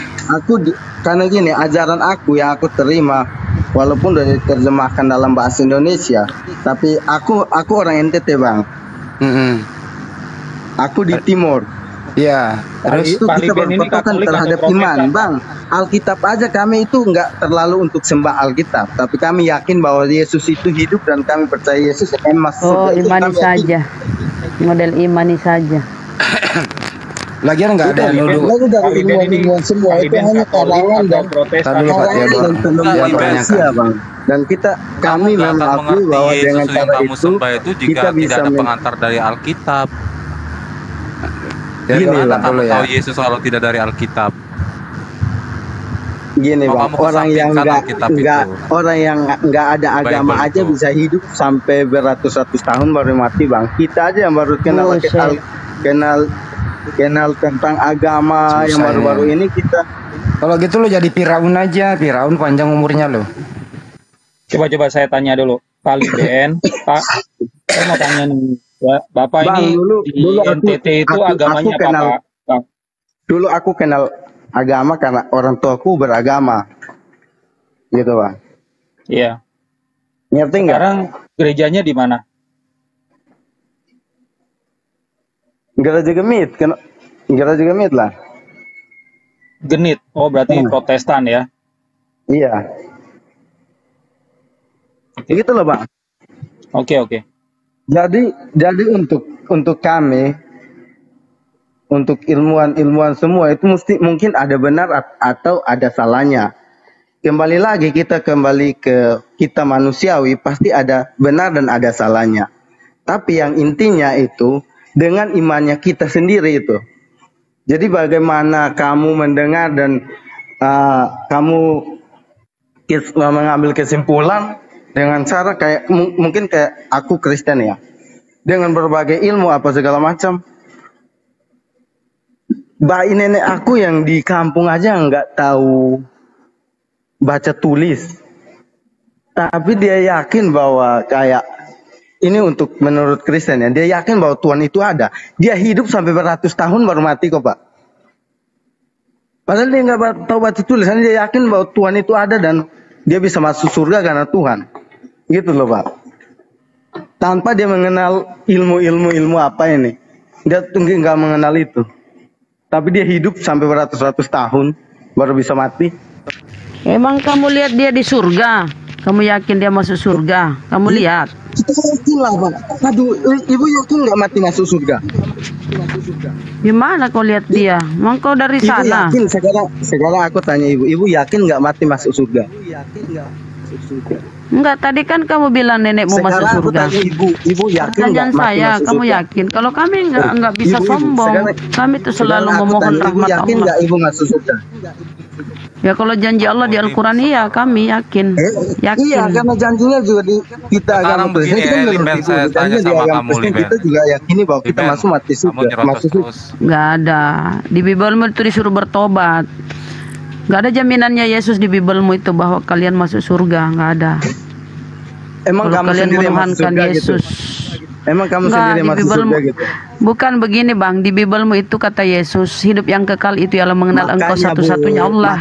E: Karena gini, ajaran aku yang aku terima, walaupun udah diterjemahkan dalam bahasa Indonesia, tapi aku orang NTT bang. Aku di Timur.
B: ya.
E: Terus itu
A: Pak
E: kita
A: Liben ini
E: berpatokan
A: Katolik
E: terhadap
A: atau
E: iman,
A: Protestan?
E: bang. Alkitab aja kami itu nggak terlalu untuk sembah Alkitab, tapi kami yakin bahwa Yesus itu hidup dan kami percaya Yesus akan masuk
F: Oh,
E: surga. Itu
F: imani
E: kami yakin.
F: saja. Model imani saja.
B: Lagian nggak ada yang nuduh.
E: Lalu dari
A: Pak Liben ini
E: ilmuwan semua
A: Pak
E: itu
A: Liben
E: hanya
A: Katolik
E: kalangan
A: atau
E: dan
A: Protestan?
B: Tadi dulu, Pak
E: kalangan
B: Theodor.
E: dan penemuan
H: Liben.
E: manusia bang. Dan kita kami
H: Kamu nggak
E: memang
H: akan
E: akui
H: mengerti
E: bahwa
H: Yesus
E: dengan
H: yang
E: cara
H: kamu
E: itu
H: sembah itu jika
E: kita bisa
H: tidak ada pengantar dari Alkitab.
B: Ya,
E: Gini,
H: Gimana
B: Bang,
H: kamu
B: dulu ya.
H: tahu Yesus kalau tidak dari Alkitab?
E: gini
H: Mau
E: bang,
H: kamu
E: orang yang
H: kesampingkan
E: nggak
H: Alkitab
E: nggak
H: itu.
E: orang yang nggak ada agama
H: Bible
E: aja
H: itu.
E: bisa hidup sampai beratus-ratus tahun baru mati bang. Kita aja yang baru
F: Buset.
E: kenal tentang agama
B: Susah
E: yang baru-baru
B: ya.
E: ini kita.
B: Kalau gitu lo jadi Firaun aja, Firaun panjang umurnya lo.
A: Coba saya tanya dulu, Pak Liben, Pak, saya mau tanya nih, ya, Bapak
E: Bang,
A: ini
E: dulu
A: di
E: aku-
A: NTT itu
E: aku
A: agamanya apa,
E: kenal-
A: Pak? Bang?
E: Dulu aku kenal agama karena orang tuaku beragama, gitu bang.
A: Iya.
E: Ngerti nggak?
A: Sekarang gerejanya di mana?
E: Gereja Gemit, Gereja Gemit lah.
A: Genit. Oh, berarti Protestan ya?
E: Iya. Gitu loh bang.
A: Oke.
E: Jadi untuk kami, untuk ilmuwan semua itu mungkin ada benar atau ada salahnya. Kembali lagi kita kembali ke kita manusiawi, pasti ada benar dan ada salahnya. Tapi yang intinya itu dengan imannya kita sendiri itu. Jadi bagaimana kamu mendengar dan kamu mengambil kesimpulan dengan cara kayak mungkin kayak aku Kristen ya, dengan berbagai ilmu apa segala macam. Bayi nenek aku yang di kampung aja nggak tahu baca tulis, tapi dia yakin bahwa kayak ini untuk menurut Kristen ya, dia yakin bahwa Tuhan itu ada. Dia hidup sampai beratus tahun baru mati kok pak. Padahal dia nggak tahu baca tulis, dia yakin bahwa Tuhan itu ada dan dia bisa masuk surga karena Tuhan. Gitu loh pak. Tanpa dia mengenal ilmu apa ini, dia mungkin nggak mengenal itu. Tapi dia hidup sampai beratus-ratus tahun baru bisa mati.
F: Emang kamu lihat dia di surga? Kamu yakin dia masuk surga? Kamu lihat?
E: Kita yakin lah pak. Aduh, ibu yakin nggak mati masuk surga?
F: Gimana kau lihat dia? Emang kau dari
E: Ibu
F: sana?
E: yakin sekarang aku tanya ibu yakin nggak mati masuk surga?
F: Enggak, tadi kan kamu bilang nenekmu masuk
E: Sekarang aku
F: surga.
E: tanya ibu yakin
F: Pertanyaan
E: nggak mati
F: saya,
E: masuk
F: kamu
E: surga?
F: yakin? Kalau kami nggak bisa
E: Ibu,
F: sombong, kami tuh selalu
E: sekarang aku
F: memohon
E: tanya ibu
F: rahmat
E: yakin
F: Allah.
E: nggak ibu masuk surga?
F: Ya kalau janji Allah di Al-Quran iya, kami yakin. Yakin.
E: Iya, karena janjinya juga di kita
H: Sekarang
E: agama Kristen
H: begini,
E: kan menurut
H: Liben,
E: ibu,
H: saya tanya
E: janjinya di
H: sama
E: agama
H: kamu,
E: Kristen
H: Liben.
E: kita juga yakini bahwa kita
H: Liben,
E: masuk mati
H: kamu
E: surga,
H: nyerocos
E: masuk surga.
H: terus.
F: Nggak ada. Di Bibelmu itu disuruh bertobat. Nggak ada jaminannya Yesus di Bibelmu itu bahwa kalian masuk surga. Nggak ada.
E: Emang
F: Kalau
E: kamu
F: kalian
E: sendiri yang masuk
F: menuhankan
E: surga gitu?
F: Yesus.
E: Emang kamu
F: Enggak,
E: sendiri
F: di
E: yang masuk
F: Bibelmu.
E: surga gitu?
F: Bukan begini bang, di Bibelmu itu kata Yesus, hidup yang kekal itu ialah mengenal engkau
E: Makanya, Bu,
F: satu-satunya Allah.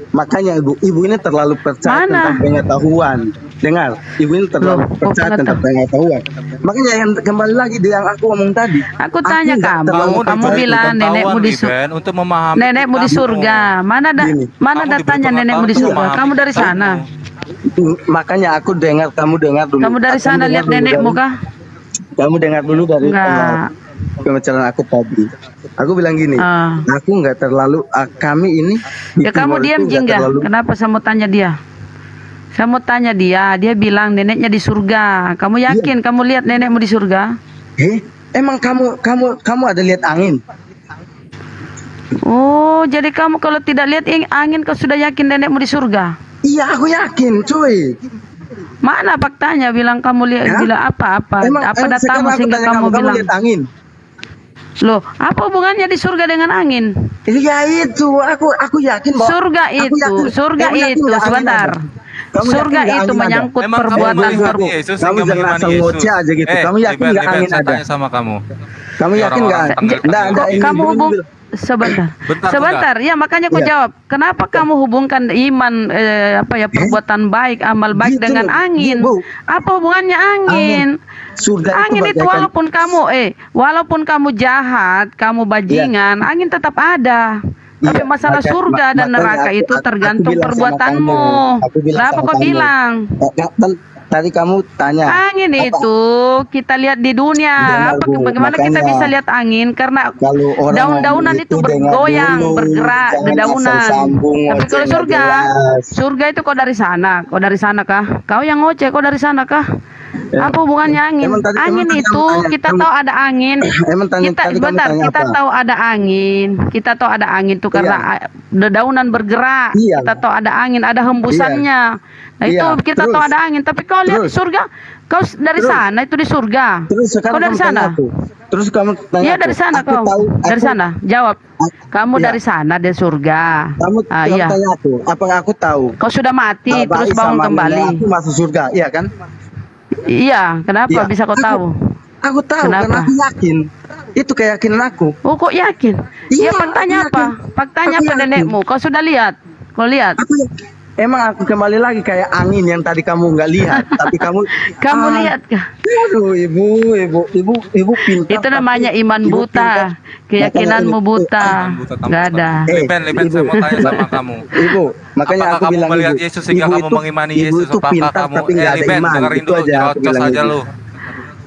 E: makanya ibu ini terlalu percaya
F: Mana?
E: tentang pengetahuan. Dengar, ibu ini terlalu
F: Loh, kok
E: percaya tentang pengetahuan. Makanya yang kembali lagi yang aku ngomong tadi.
F: Aku tanya
E: nggak
F: kamu,
E: terlalu
F: kamu
E: percaya
F: bilang
E: tentang-
F: nenekmu di surga.
H: Liben, untuk memahami
F: Nenekmu di
H: kitabmu.
F: surga. Mana
E: Gini.
F: mana
H: Kamu
F: datanya
H: diberi
F: nenekmu di
H: pengetahuan
F: surga?
H: untuk
F: Kamu dari
H: memahami
F: sana.
E: Makanya aku dengar, kamu dengar dulu.
F: Kamu dari
E: Kamu
F: sana
E: dengar
F: lihat
E: dulu
F: nenekmu
E: dari-
F: kah?
E: Kamu dengar dulu dari
F: Enggak.
E: pembicaraan aku tadi. Aku bilang gini,
F: Ah.
E: aku nggak terlalu kami ini. di
F: Ya kamu
E: timur
F: diam
E: itu nggak
F: jingga.
E: terlalu-
F: Kenapa saya mau tanya dia? Saya mau tanya dia bilang neneknya di surga. Kamu yakin kamu lihat nenekmu di surga?
E: Emang kamu ada lihat angin?
F: Oh, jadi kamu kalau tidak lihat angin kau sudah yakin nenekmu di surga?
E: Iya, aku yakin, cuy.
F: Mana faktanya bilang kamu lihat
E: Hah?
F: bilang apa datamu
E: sekarang aku
F: sehingga
E: tanya
F: kamu bilang
E: lihat angin?
F: loh apa hubungannya di surga dengan angin?
E: Iya itu, aku yakin bahwa
F: Surga
E: aku
F: itu,
E: yakin-
F: surga
E: kamu yakin
F: itu
E: nggak angin
F: sebentar.
E: ada? Kamu
F: Surga
E: yakin nggak
F: itu
E: angin ada?
F: menyangkut
H: Emang kamu
F: perbuatan
H: mengimani Yesus
E: kamu
H: sehingga
E: jangan
H: mengimani
E: asal
H: Yesus.
E: ngoceh aja gitu. Kamu yakin
H: Liben,
E: nggak
H: Liben,
E: angin
H: saya
E: ada?
H: tanya sama kamu.
E: Kamu
H: Ini
E: yakin nggak?
H: orang-orang tanggal
E: Nggak,
H: tanggal.
E: ini
F: kamu
E: dulu,
F: hubung
E: dulu.
F: sebentar.
H: Bentar,
F: Sebentar, ya makanya kau
E: Iya.
F: jawab. Kenapa kamu hubungkan iman perbuatan baik, amal baik
E: Gitu
F: dengan
E: loh,
F: angin?
E: Bu.
F: Apa hubungannya angin?
E: Surga
F: Angin itu
E: bagaikan-
F: walaupun kamu jahat, kamu bajingan, angin tetap ada. Tapi
E: Iya,
F: masalah surga dan
E: makanya
F: neraka itu
E: aku
F: tergantung
E: bilang sama
F: perbuatanmu.
E: kamu. Aku bilang
F: Kenapa
E: sama
F: kau
E: kamu.
F: bilang?
E: Tadi kamu tanya.
F: Angin
E: apa?
F: itu kita lihat di dunia.
E: Dengar, Bu,
F: Bagaimana kita
E: makanya
F: bisa lihat angin? Karena
E: Kalau orang
F: daun-daunan
E: ngomong
F: itu
E: dengar
F: bergoyang,
E: dulu,
F: bergerak,
E: jangan
F: dedaunan.
E: asal sambung,
F: Tapi
E: ngoceh
F: kalau
E: nggak
F: surga,
E: jelas.
F: surga itu kau dari sana. Kau dari sana kah? Kau yang ngoceh, kau dari sana kah?
E: Ya.
F: Apa hubungannya angin?
E: Emang tadi-
F: Angin
E: emang tadi
F: itu
E: kamu tanya,
F: kita
E: kamu-
F: tahu ada angin.
E: Emang tadi kamu
F: Bentar,
E: tanya
F: kita
E: apa?
F: tahu ada angin. Kita tahu ada angin tuh karena dedaunan bergerak.
E: Iya.
F: Kita tahu ada angin, ada hembusannya. Nah itu
E: Iya.
F: kita
E: Terus?
F: tahu ada angin. Tapi kau lihat di
E: Terus?
F: surga, kau dari
E: Terus?
F: sana itu di surga.
E: Terus sekarang
F: Kau dari
E: kamu tanya
F: sana?
E: aku. Terus kamu tanya
F: Iya
E: aku.
F: dari sana
E: Aku
F: kau.
E: tahu-
F: Dari
E: aku-
F: sana. Jawab. Kamu
E: Iya.
F: dari sana dari surga.
E: Kamu
F: Iya.
E: tanya aku. Apa aku tahu?
F: Kau sudah mati
E: Abah
F: terus
E: Isa
F: bangun
E: sama
F: kembali.
E: nenek aku masuk surga, iya kan?
F: Iya. Kenapa
E: Iya.
F: bisa kau tahu?
E: Aku tahu
F: Kenapa?
E: karena aku yakin. Itu keyakinan aku.
F: Oh kok yakin?
E: Iya,
F: Iya faktanya
E: aku
F: apa?
E: yakin.
F: Faktanya
E: Aku
F: apa
E: yakin.
F: nenekmu? Kau sudah lihat? Kau lihat?
E: Emang aku kembali lagi kayak angin yang tadi kamu nggak lihat, tapi kamu
F: Kamu lihat kah?
E: Aduh, ibu pintar.
F: Itu namanya
E: tapi
F: iman
E: ibu
F: buta.
E: pintar.
F: Keyakinanmu buta. Gak ada.
H: Liben, saya mau tanya sama kamu.
E: Ibu, makanya
H: Apakah
E: aku
H: kamu
E: bilang
H: melihat
E: ibu,
H: Yesus sehingga
E: ibu
H: kamu
E: itu-
H: mengimani
E: ibu
H: Yesus?
E: itu
H: Apakah
E: pintar
H: kamu
E: tapi nggak ada
H: Liben,
E: iman.
H: dengerin
E: Itu
H: dulu,
E: aja aku
H: nyerocos
E: bilang
H: aja
E: gitu.
H: lu.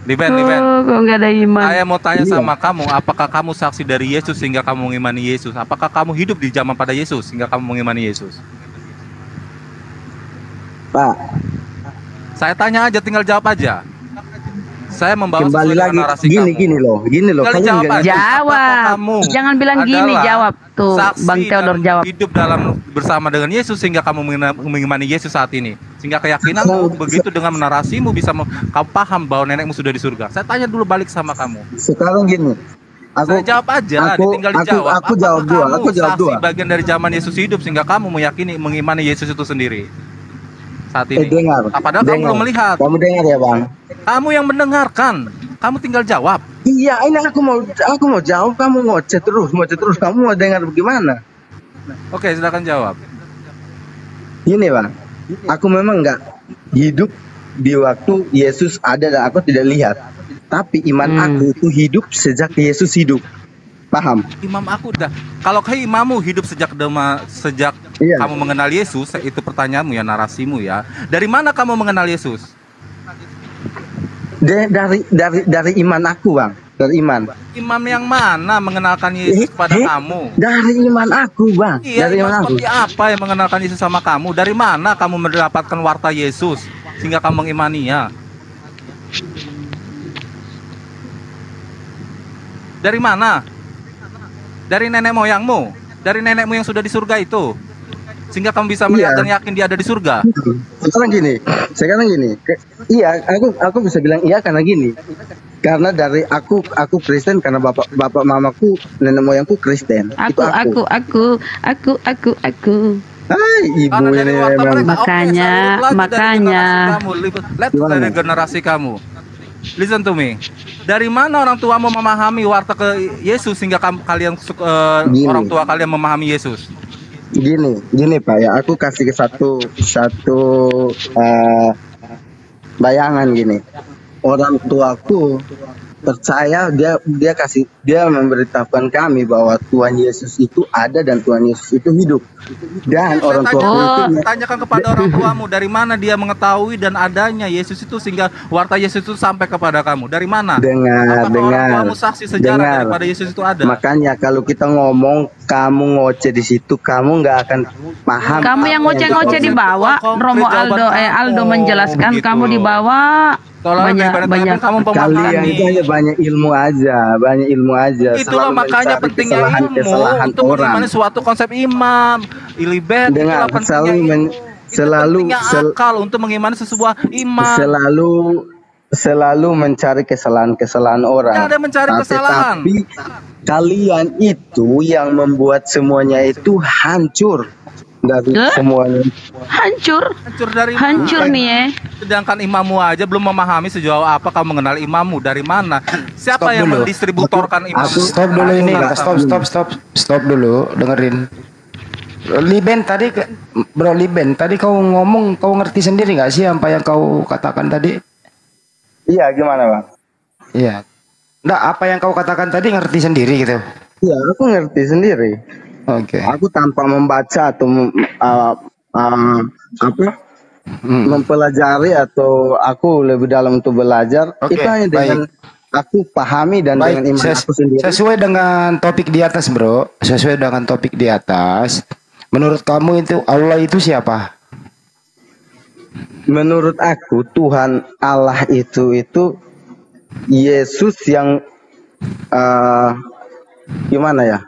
H: Liben.
F: Oh, kok nggak ada iman?
H: Saya mau tanya
E: Iya.
H: sama kamu, apakah kamu saksi dari Yesus sehingga kamu mengimani Yesus? Apakah kamu hidup di zaman pada Yesus sehingga kamu mengimani Yesus?
E: Pak,
H: Saya tanya aja, tinggal jawab aja. Saya membawa
E: kembali
H: sesuai
E: lagi
H: dengan narasi
E: gini
H: kamu.
E: gini loh.
H: Tinggal
E: Kalian
H: jawab
E: nggak-
H: aja.
F: Jawab.
H: Apakah kamu
F: Jangan bilang gini,
H: adalah
F: jawab tuh.
H: saksi
F: Bang Theodor
H: dan
F: jawab.
H: hidup dalam bersama dengan Yesus sehingga kamu mengimani Yesus saat ini. Sehingga keyakinanmu begitu dengan narasimu bisa kamu paham bahwa nenekmu sudah di surga. Saya tanya dulu balik sama kamu.
E: Sekarang gini.
H: Saya jawab aja, tinggal dijawab.
E: Aku jawab
H: Apakah
E: dua.
H: kamu
E: Aku jawab
H: saksi
E: dua.
H: bagian dari zaman Yesus hidup sehingga kamu meyakini mengimani Yesus itu sendiri saat ini.
E: Dengar.
H: Padahal kamu
E: dengar.
H: belum melihat.
E: Kamu dengar ya, Bang?
H: Kamu yang mendengarkan. Kamu tinggal jawab.
E: Iya, ini aku mau jawab, kamu ngoceh terus. Kamu mau dengar bagaimana?
H: Oke, silakan jawab.
E: Gini, Bang. Aku memang nggak hidup di waktu Yesus ada dan aku tidak lihat. Tapi iman aku itu hidup sejak Yesus hidup. Paham?
H: Imam aku udah. Kalau kayak imammu hidup sejak
E: Iya.
H: kamu mengenal Yesus, itu pertanyaanmu ya, narasimu ya. Dari mana kamu mengenal Yesus?
E: Dari iman aku, Bang. beriman.
H: Imam yang mana mengenalkan Yesus kepada kamu?
E: Dari iman aku, Bang.
H: Iya,
E: Dari
H: imam
E: iman aku.
H: seperti apa yang mengenalkan Yesus sama kamu? Dari mana kamu mendapatkan warta Yesus sehingga kamu mengimaninya? Dari mana? Dari nenek moyangmu? Dari nenekmu yang sudah di surga itu? Sehingga kamu bisa melihat
E: Iya.
H: dan yakin dia ada di surga?
E: Sekarang gini. Iya, aku bisa bilang iya karena gini. Karena dari aku Kristen karena bapak mamaku, nenek moyangku Kristen. Itu
F: Aku.
E: Hai, ibu
H: Karena
E: ini
H: dari warta
E: memang.
H: mereka,
F: Makanya.
H: Lihat dari generasi kamu. Listen to me. Dari mana orang tuamu memahami warta ke Yesus sehingga kalian
E: Gini.
H: orang tua kalian memahami Yesus?
E: Gini Pak ya, aku kasih ke satu bayangan gini. Orang tuaku percaya, dia memberitahukan kami bahwa Tuhan Yesus itu ada dan Tuhan Yesus itu hidup. Dan orang tuaku itu
H: Tanyakan kepada orang tuamu dari mana dia mengetahui dan adanya Yesus itu sehingga warta Yesus itu sampai kepada kamu. Dari mana? Apakah orang tuamu saksi sejarah daripada Yesus itu ada?
E: Makanya kalau kita ngomong kamu ngoceh di situ, kamu nggak akan paham.
F: Kamu yang ngoceh-ngoceh di bawah, Romo Aldo menjelaskan kamu di bawah
H: Tolong
F: banyak
H: kamu
E: Kalian itu hanya
H: pemahami.
E: banyak ilmu aja.
H: Itulah
E: Selalu
H: makanya
E: mencari
H: pentingnya ilmu
E: kesalahan
H: untuk
E: orang.
H: mengimani suatu konsep imam, iliben.
E: Dengar,
H: Itulah pentingnya ilmu. Pentingnya akal untuk mengimani sebuah imam.
E: Selalu mencari kesalahan orang.
H: Tidak ada mencari kesalahan.
E: Tapi kalian itu yang membuat semuanya itu hancur dari semuanya.
F: hancur
H: dari
F: hancur
H: mana?
F: nih ya.
H: Sedangkan imammu aja belum memahami sejauh apa kamu mengenal imammu, dari mana? Siapa
B: Stop
H: yang
B: dulu.
H: mendistributorkan imam?
B: Stop dulu ini, stop dulu, dengerin. Bro Liben, tadi kau ngomong, kau ngerti sendiri nggak sih apa yang kau katakan tadi?
E: Iya, gimana Bang?
B: Iya. Nggak, apa yang kau katakan tadi ngerti sendiri gitu?
E: Iya, aku ngerti sendiri.
B: Oke.
E: Aku tanpa membaca atau mempelajari atau aku lebih dalam untuk belajar,
B: Oke,
E: itu hanya dengan aku pahami dan
B: Baik,
E: dengan iman aku sendiri.
B: sesuai dengan topik di atas, bro. Sesuai dengan topik di atas. Menurut kamu itu Allah itu siapa?
E: Menurut aku Tuhan Allah itu Yesus yang gimana ya?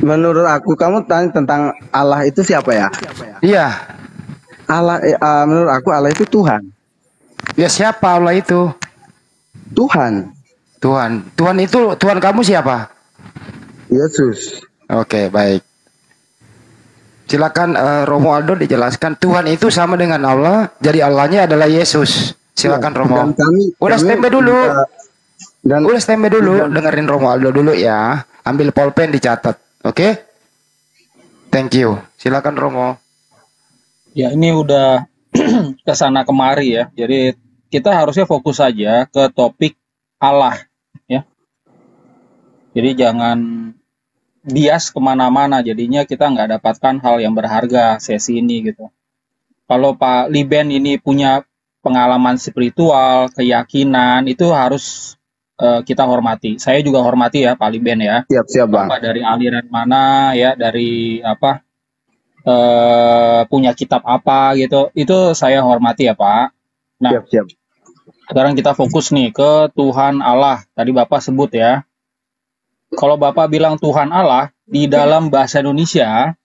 E: Menurut aku, kamu tanya tentang Allah itu siapa ya?
B: Iya.
E: Allah, menurut aku Allah itu Tuhan.
B: Ya siapa Allah itu?
E: Tuhan.
B: Tuhan itu Tuhan kamu siapa?
E: Yesus.
B: Oke, baik. Silakan Romo Aldo dijelaskan. Tuhan itu sama dengan Allah, jadi Allahnya adalah Yesus. Silakan Romo. Udah standby dulu. Udah standby dulu, dengerin Romo Aldo dulu ya. Ambil pulpen dicatat. Oke? Thank you. Silakan Romo.
A: Ya, ini udah kesana kemari ya. Jadi kita harusnya fokus saja ke topik Allah ya. Jadi jangan bias kemana-mana. Jadinya kita nggak dapatkan hal yang berharga sesi ini gitu. Kalau Pak Liben ini punya pengalaman spiritual, keyakinan, itu harus kita hormati. Saya juga hormati ya Pak Liben ya.
E: Siap Bang.
A: Bapak dari aliran mana ya, dari apa, punya kitab apa gitu, itu saya hormati ya Pak. Nah,
E: siap.
A: Sekarang kita fokus nih ke Tuhan Allah. Tadi Bapak sebut ya. Kalau Bapak bilang Tuhan Allah di dalam bahasa Indonesia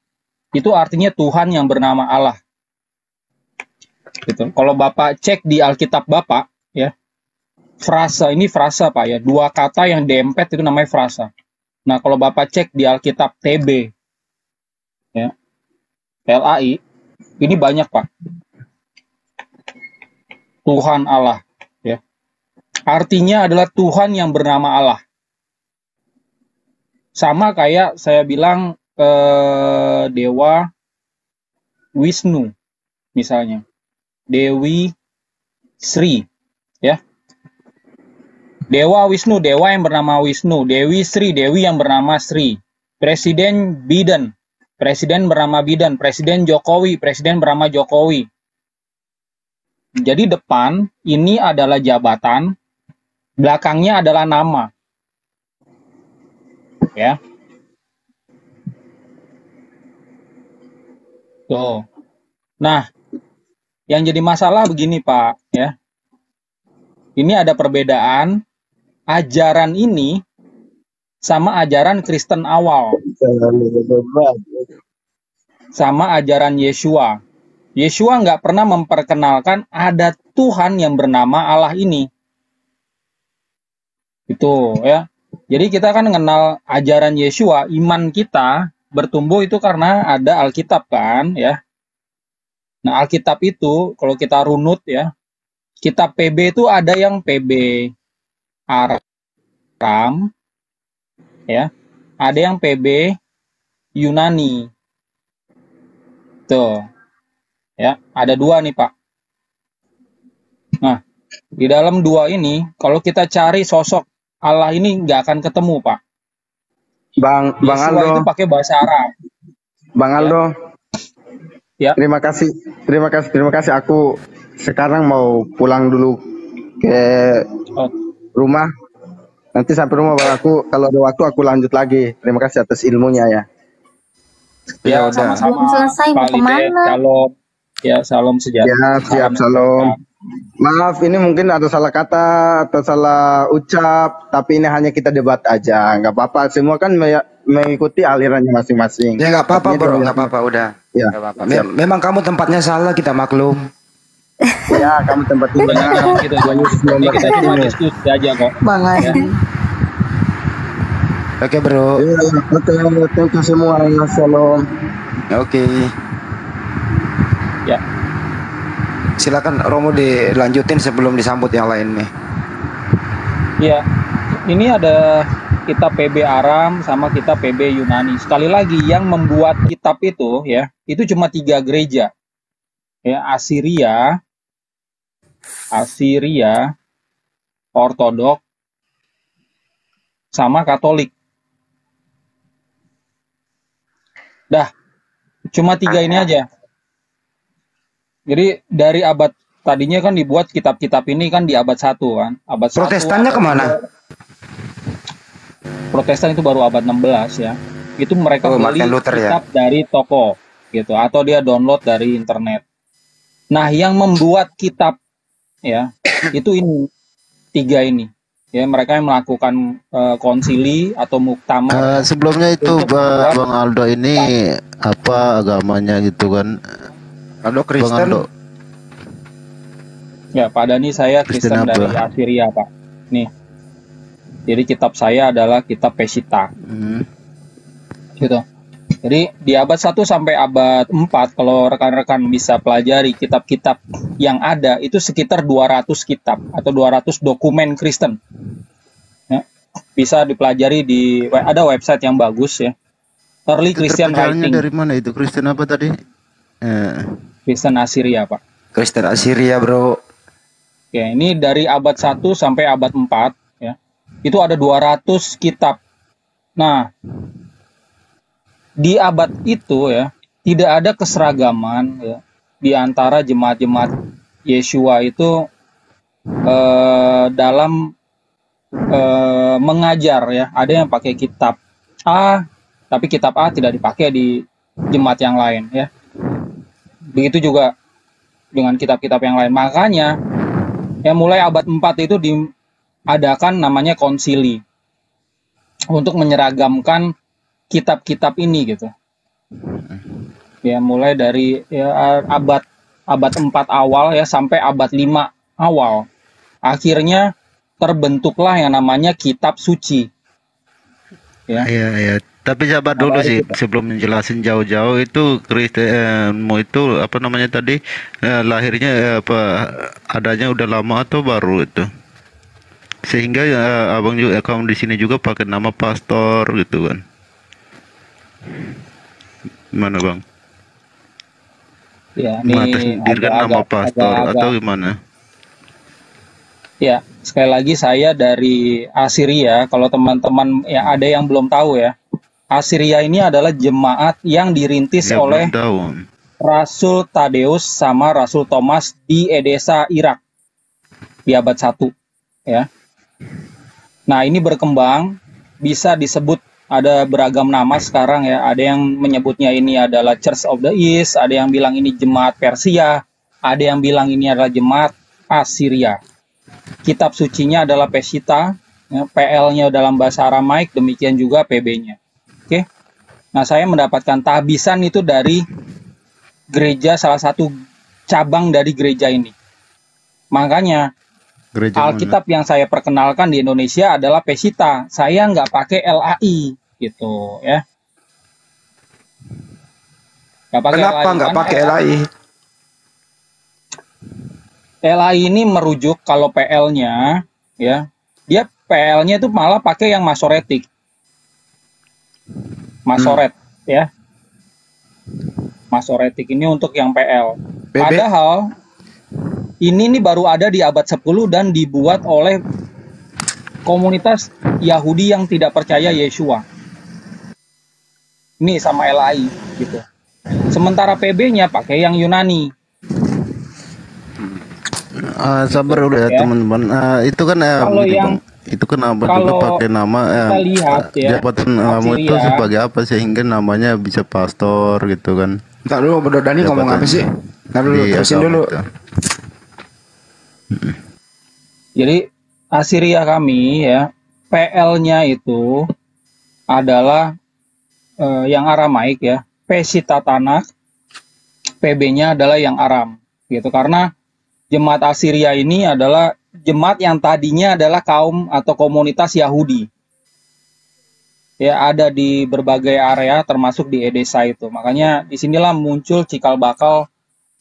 A: itu artinya Tuhan yang bernama Allah. Gitu. Kalau Bapak cek di Alkitab Bapak ya, frasa ini frasa Pak ya, dua kata yang dempet itu namanya frasa. Nah, kalau Bapak cek di Alkitab TB ya, LAI, ini banyak Pak. Tuhan Allah ya. Artinya adalah Tuhan yang bernama Allah. Sama kayak saya bilang Dewa Wisnu misalnya. Dewi Sri ya. Dewa Wisnu, dewa yang bernama Wisnu. Dewi Sri, dewi yang bernama Sri. Presiden Biden, presiden bernama Biden. Presiden Jokowi, presiden bernama Jokowi. Jadi depan ini adalah jabatan, Belakangnya adalah nama. Ya. Tuh. Nah, yang jadi masalah begini, Pak, ya. Ini ada perbedaan ajaran ini sama ajaran Kristen awal, sama ajaran Yeshua. Yeshua nggak pernah memperkenalkan ada Tuhan yang bernama Allah ini. Itu ya. Jadi kita kan mengenal ajaran Yeshua, iman kita bertumbuh itu karena ada Alkitab kan, ya. Nah, Alkitab itu kalau kita runut ya, kitab PB itu ada yang PB Aram, ya, ada yang PB Yunani. Tuh, ya, ada dua nih Pak. Nah, di dalam dua ini, kalau kita cari sosok Allah ini nggak akan ketemu Pak.
E: Bang
A: Yeshua
E: Aldo,
A: itu pakai bahasa Arab.
E: Bang Aldo.
A: Ya.
E: Terima kasih. Aku sekarang mau pulang dulu ke rumah. Nanti sampai rumah baru aku kalau ada waktu aku lanjut lagi. Terima kasih atas ilmunya ya.
A: Ya,
E: udah.
A: sama-sama.
I: Belum selesai, mau
A: Pak Lide,
I: kemana?
A: Shalom. Ya, salam sejahtera.
E: Ya, siap, salam. Maaf, ini mungkin ada salah kata atau salah ucap, tapi ini hanya kita debat aja, nggak apa-apa. Semua kan mengikuti alirannya masing-masing.
B: Ya nggak apa-apa bro, nggak apa-apa udah.
E: Ya,
B: Nggak apa-apa. Memang kamu tempatnya salah, kita maklum.
E: ya kamu tempat tinggal.
A: Benar, gitu. Jadi kita cuma diskusi aja kok.
D: Bang Adi.
B: Oke bro.
E: Ya, oke, thank you semua. Shalom.
B: Oke.
A: Ya.
B: Silakan Romo dilanjutin sebelum disambut yang lain nih.
A: Iya, ini ada kitab PB Aram sama kitab PB Yunani. Sekali lagi, yang membuat kitab itu ya, itu cuma 3 gereja. Ya, Asiria, Ortodok, sama Katolik. Dah, cuma 3 ini aja. Jadi dari abad tadinya kan dibuat kitab-kitab ini kan di abad 1 kan. Abad 1.
B: Protestannya kemana?
A: Protestan itu baru abad 16 ya. Itu mereka beli
B: Martin Luther,
A: kitab dari toko gitu atau dia download dari internet. Nah, yang membuat kitab ya itu ini 3 ini. Ya, mereka yang melakukan konsili atau muktamar.
G: Sebelumnya itu Bang Aldo ini apa agamanya gitu kan?
B: Aldo
G: Bang
B: Kristen.
G: Aldo.
A: Ya, Pak Dani, saya Kristen
G: Kristen
A: dari
G: apa?
A: Asiria, Pak. Nih. Jadi kitab saya adalah kitab Peshitta. Gitu. Jadi di abad 1 sampai abad 4 kalau rekan-rekan bisa pelajari kitab-kitab yang ada itu sekitar 200 kitab atau 200 dokumen Kristen. Ya. Bisa dipelajari ada website yang bagus ya. Early
G: Itu
A: Christian
G: terpecahannya
A: Writing.
G: dari mana itu? Kristen apa tadi?
A: Kristen Asiria, Pak.
B: Kristen Asiria bro.
A: Ya, ini dari abad 1 sampai abad 4 ya. Itu ada 200 kitab. Nah, di abad itu ya, tidak ada keseragaman ya di antara jemaat-jemaat Yeshua itu dalam mengajar ya. Ada yang pakai kitab A, tapi kitab A tidak dipakai di jemaat yang lain ya. Begitu juga dengan kitab-kitab yang lain. Makanya ya mulai abad 4 itu diadakan namanya konsili untuk menyeragamkan kitab-kitab ini gitu. Ya mulai dari ya, abad 4 awal ya sampai abad 5 awal. Akhirnya terbentuklah yang namanya kitab suci. Ya.
G: Iya. Tapi sabar dulu sih sebelum menjelasin jauh-jauh itu Kristenmu itu apa namanya tadi lahirnya adanya udah lama atau baru itu? Sehingga abang juga kamu di sini juga pakai nama pastor gitu kan? Gimana bang?
A: Ya, ini
G: mendirikan nama pastor atau gimana?
A: Ya, sekali lagi saya dari Asiria. Kalau teman-teman ya ada yang belum tahu ya, Asiria ini adalah jemaat yang dirintis oleh Rasul Tadeus sama Rasul Thomas di Edessa, Irak di abad 1 ya. Nah, ini berkembang, bisa disebut ada beragam nama sekarang ya. Ada yang menyebutnya ini adalah Church of the East, ada yang bilang ini jemaat Persia, ada yang bilang ini adalah jemaat Assyria. Kitab sucinya adalah Peshitta, ya, PL-nya dalam bahasa Aramaik, demikian juga PB-nya. Oke. Nah, saya mendapatkan tahbisan itu dari gereja, salah satu cabang dari gereja ini. Makanya
G: Gereja
A: Alkitab yang saya perkenalkan di Indonesia adalah Peshitta. Saya nggak pakai LAI gitu ya. Nggak pakai
B: Kenapa
A: LAI,
B: nggak
A: karena
B: pakai LAI?
A: LAI ini merujuk kalau PL-nya ya, dia PL-nya itu malah pakai yang Masoretik. Masoret ya. Masoretik ini untuk yang PL.
B: PB?
A: Padahal ini nih baru ada di abad 10 dan dibuat oleh komunitas Yahudi yang tidak percaya Yeshua. Ini sama LAI gitu. Sementara PB-nya pakai yang Yunani.
G: Sabar udah ya
A: Ya.
G: teman-teman. Itu kan
A: Kalau
G: begini,
A: yang
G: Bang. Itu kenapa juga
A: kalau
G: pakai nama
A: kita lihat ya,
G: jabatan kamu itu
A: Assyria.
G: sebagai apa sehingga namanya bisa pastor gitu kan?
B: Ntar dulu, Bro Dani ngomong apa sih? Ntar dulu,
G: Di
B: terusin
G: agama
B: dulu.
G: itu.
A: Jadi Assyria kami ya, PL-nya itu adalah yang Aramaik ya, Peshitta Tanakh, PB-nya adalah yang Aram gitu. Karena jemaat Assyria ini adalah jemaat yang tadinya adalah kaum atau komunitas Yahudi. Ya, ada di berbagai area termasuk di Edessa itu. Makanya disinilah muncul cikal bakal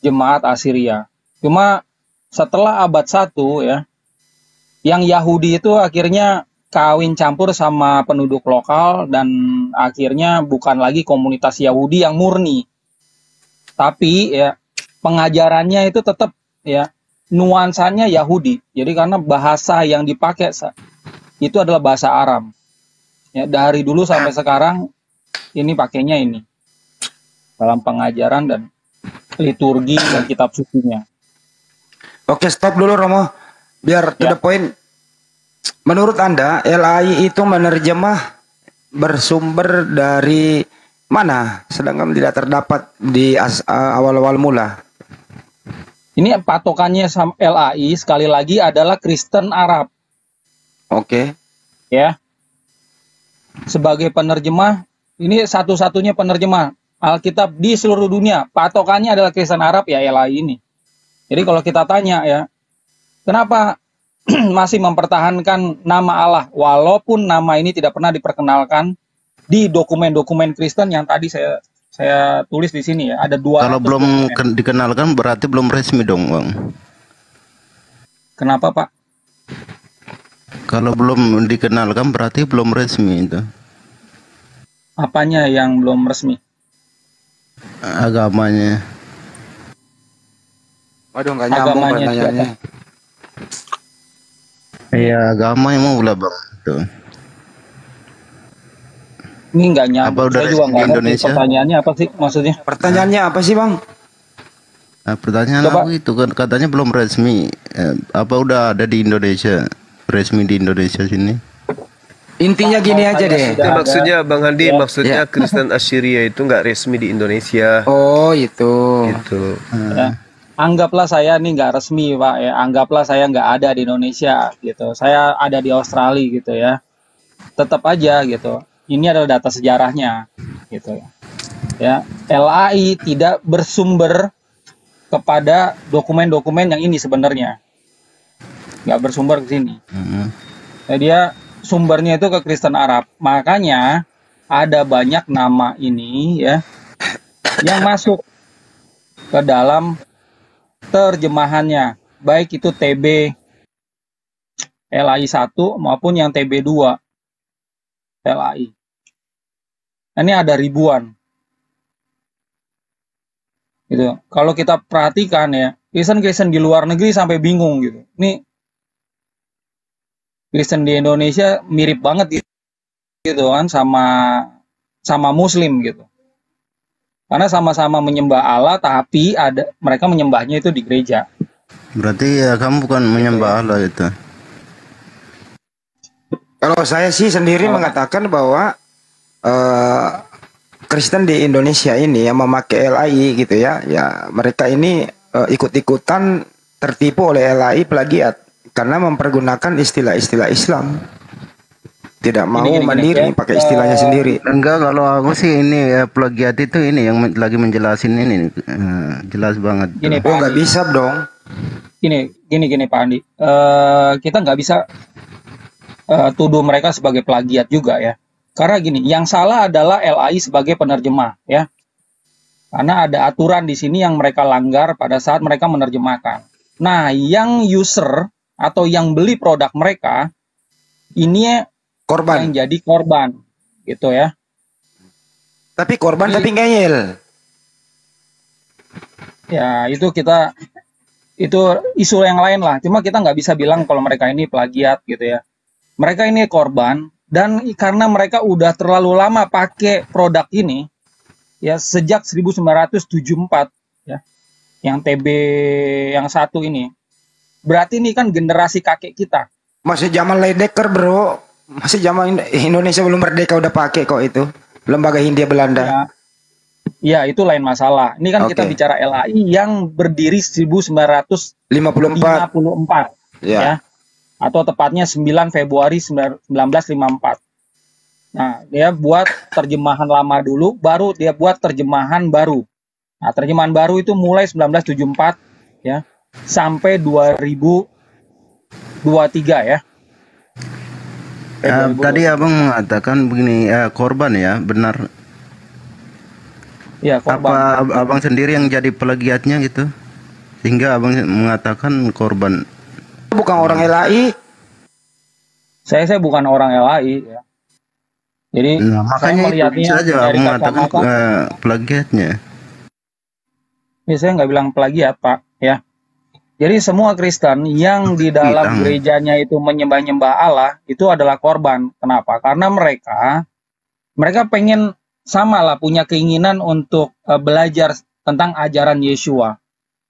A: jemaat Assyria. Cuma setelah abad 1 ya, yang Yahudi itu akhirnya kawin campur sama penduduk lokal dan akhirnya bukan lagi komunitas Yahudi yang murni. Tapi ya pengajarannya itu tetap ya nuansanya Yahudi. Jadi karena bahasa yang dipakai itu adalah bahasa Aram. Ya, dari dulu sampai sekarang ini pakainya ini dalam pengajaran dan liturgi dan kitab sucinya.
B: Oke, stop dulu Romo. Biar to
A: Ya.
B: the point. Menurut Anda, LAI itu menerjemah bersumber dari mana? Sedangkan tidak terdapat di awal-awal mula.
A: Ini patokannya sama LAI sekali lagi adalah Kristen Arab
B: Oke.
A: ya. Sebagai penerjemah, ini satu-satunya penerjemah Alkitab di seluruh dunia. Patokannya adalah Kristen Arab ya LAI ini. Jadi kalau kita tanya ya, kenapa masih mempertahankan nama Allah walaupun nama ini tidak pernah diperkenalkan di dokumen-dokumen Kristen yang tadi saya tulis di sini ya, ada 200
G: Kalau belum
A: dokumen.
G: dikenalkan berarti belum resmi dong, Bang.
A: Kenapa Pak?
G: Kalau belum dikenalkan berarti belum resmi itu.
A: Apanya yang belum resmi?
G: Agamanya.
B: Waduh, nggak nyambung
A: Agamanya
B: pertanyaannya.
G: Iya, agama yang mau lah, Bang. Tuh.
A: Ini nggak nyambung.
G: Apa udah
A: Saya juga
G: resmi
A: nggak ngerti
G: Indonesia?
A: pertanyaannya apa sih maksudnya.
B: Pertanyaannya apa sih, Bang?
G: Nah, pertanyaan
A: Coba.
G: aku itu kan katanya belum resmi. Apa udah ada di Indonesia? Resmi di Indonesia sini?
B: Intinya gini aja deh.
A: Sudah
I: Itu
A: ada.
I: maksudnya Bang Handi,
A: Ya.
I: maksudnya Kristen Assyria itu nggak resmi di Indonesia.
B: Oh, itu.
I: Gitu.
A: Ya. Anggaplah saya nih nggak resmi Pak ya, anggaplah saya nggak ada di Indonesia gitu, saya ada di Australia gitu ya, tetap aja gitu, ini adalah data sejarahnya gitu ya. LAI tidak bersumber kepada dokumen-dokumen yang ini sebenarnya, nggak bersumber ke sini. Nah, dia sumbernya itu ke Kristen Arab, makanya ada banyak nama ini ya yang masuk ke dalam terjemahannya, baik itu TB LAI 1 maupun yang TB 2 LAI. Ini ada ribuan. Gitu. Kalau kita perhatikan ya, Kristen-Kristen di luar negeri sampai bingung gitu. Ini Kristen di Indonesia mirip banget gitu kan sama Muslim gitu. Karena sama-sama menyembah Allah, tapi mereka menyembahnya itu di gereja.
G: Berarti ya kamu bukan menyembah Allah itu.
B: Kalau saya sih sendiri mengatakan bahwa Kristen di Indonesia ini yang memakai LAI gitu ya, ya mereka ini ikut-ikutan tertipu oleh LAI plagiat karena mempergunakan istilah-istilah Islam. Tidak mau mandiri pakai istilahnya sendiri.
G: Enggak, kalau aku sih ini plagiat itu ini yang lagi menjelasin ini jelas banget.
A: Gini,
B: Oh nggak bisa dong.
A: Gini Pak Andi. Kita nggak bisa tuduh mereka sebagai plagiat juga ya. Karena gini, yang salah adalah LAI sebagai penerjemah ya. Karena ada aturan di sini yang mereka langgar pada saat mereka menerjemahkan. Nah, yang user atau yang beli produk mereka ini
B: Korban.
A: yang jadi korban gitu ya.
B: Tapi korban tapi ngeyel.
A: Ya, itu isu yang lain lah. Cuma kita nggak bisa bilang kalau mereka ini plagiat gitu ya. Mereka ini korban dan karena mereka udah terlalu lama pakai produk ini ya sejak 1974 ya. Yang TB yang satu ini. Berarti ini kan generasi kakek kita.
B: Masih zaman Ledecker, bro. Masih zaman Indonesia belum merdeka udah pakai kok itu. Lembaga Hindia Belanda.
A: Ya, itu lain masalah. Ini kan kita bicara LAI yang berdiri 1954. Ya. Atau tepatnya 9 Februari 1954. Nah, dia buat terjemahan lama dulu, baru dia buat terjemahan baru. Nah, terjemahan baru itu mulai 1974 ya sampai 2023 ya.
G: Tadi abang mengatakan begini, korban ya, benar?
A: Ya, korban.
G: Apa abang sendiri yang jadi plagiatnya gitu, sehingga abang mengatakan korban?
B: Bukan orang LAI.
A: Saya bukan orang LAI ya. Jadi
G: makanya
A: saya melihatnya
G: saja abang mengatakan plagiatnya.
A: Ya, saya nggak bilang plagiat Pak ya. Jadi semua Kristen yang di dalam gerejanya itu menyembah-nyembah Allah itu adalah korban. Kenapa? Karena mereka pengen sama lah punya keinginan untuk belajar tentang ajaran Yeshua.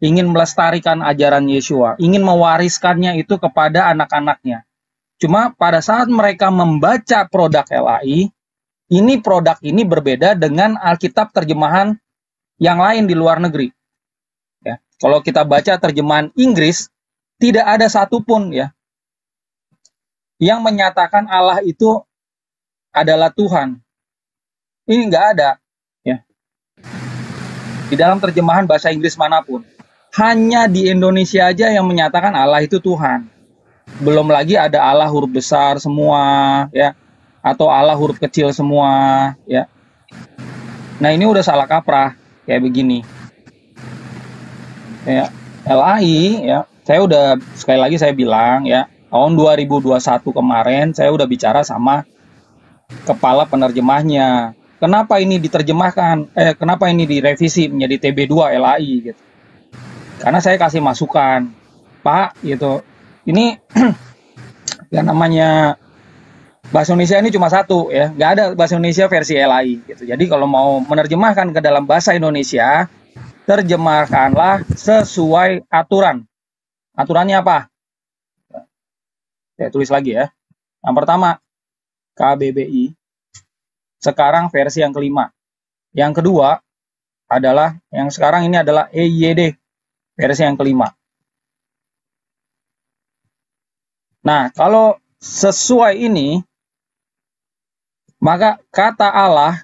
A: Ingin melestarikan ajaran Yeshua, ingin mewariskannya itu kepada anak-anaknya. Cuma pada saat mereka membaca produk LAI, produk ini berbeda dengan Alkitab terjemahan yang lain di luar negeri. Kalau kita baca terjemahan Inggris, tidak ada satupun ya yang menyatakan Allah itu adalah Tuhan. Ini nggak ada ya. Di dalam terjemahan bahasa Inggris manapun. Hanya di Indonesia aja yang menyatakan Allah itu Tuhan. Belum lagi ada Allah huruf besar semua ya, atau Allah huruf kecil semua ya. Nah, ini udah salah kaprah kayak begini. Ya, LAI ya, saya udah sekali lagi saya bilang ya, tahun 2021 kemarin saya udah bicara sama kepala penerjemahnya. Kenapa ini diterjemahkan? Kenapa ini direvisi menjadi TB2 LAI gitu? Karena saya kasih masukan, Pak, gitu. Ini yang namanya bahasa Indonesia ini cuma satu ya, nggak ada bahasa Indonesia versi LAI gitu. Jadi kalau mau menerjemahkan ke dalam bahasa Indonesia, terjemahkanlah sesuai aturan. Aturannya apa? Saya tulis lagi ya. Yang pertama, KBBI. Sekarang versi yang kelima. Yang kedua adalah, yang sekarang ini adalah EYD. Versi yang kelima. Nah, kalau sesuai ini, maka kata Allah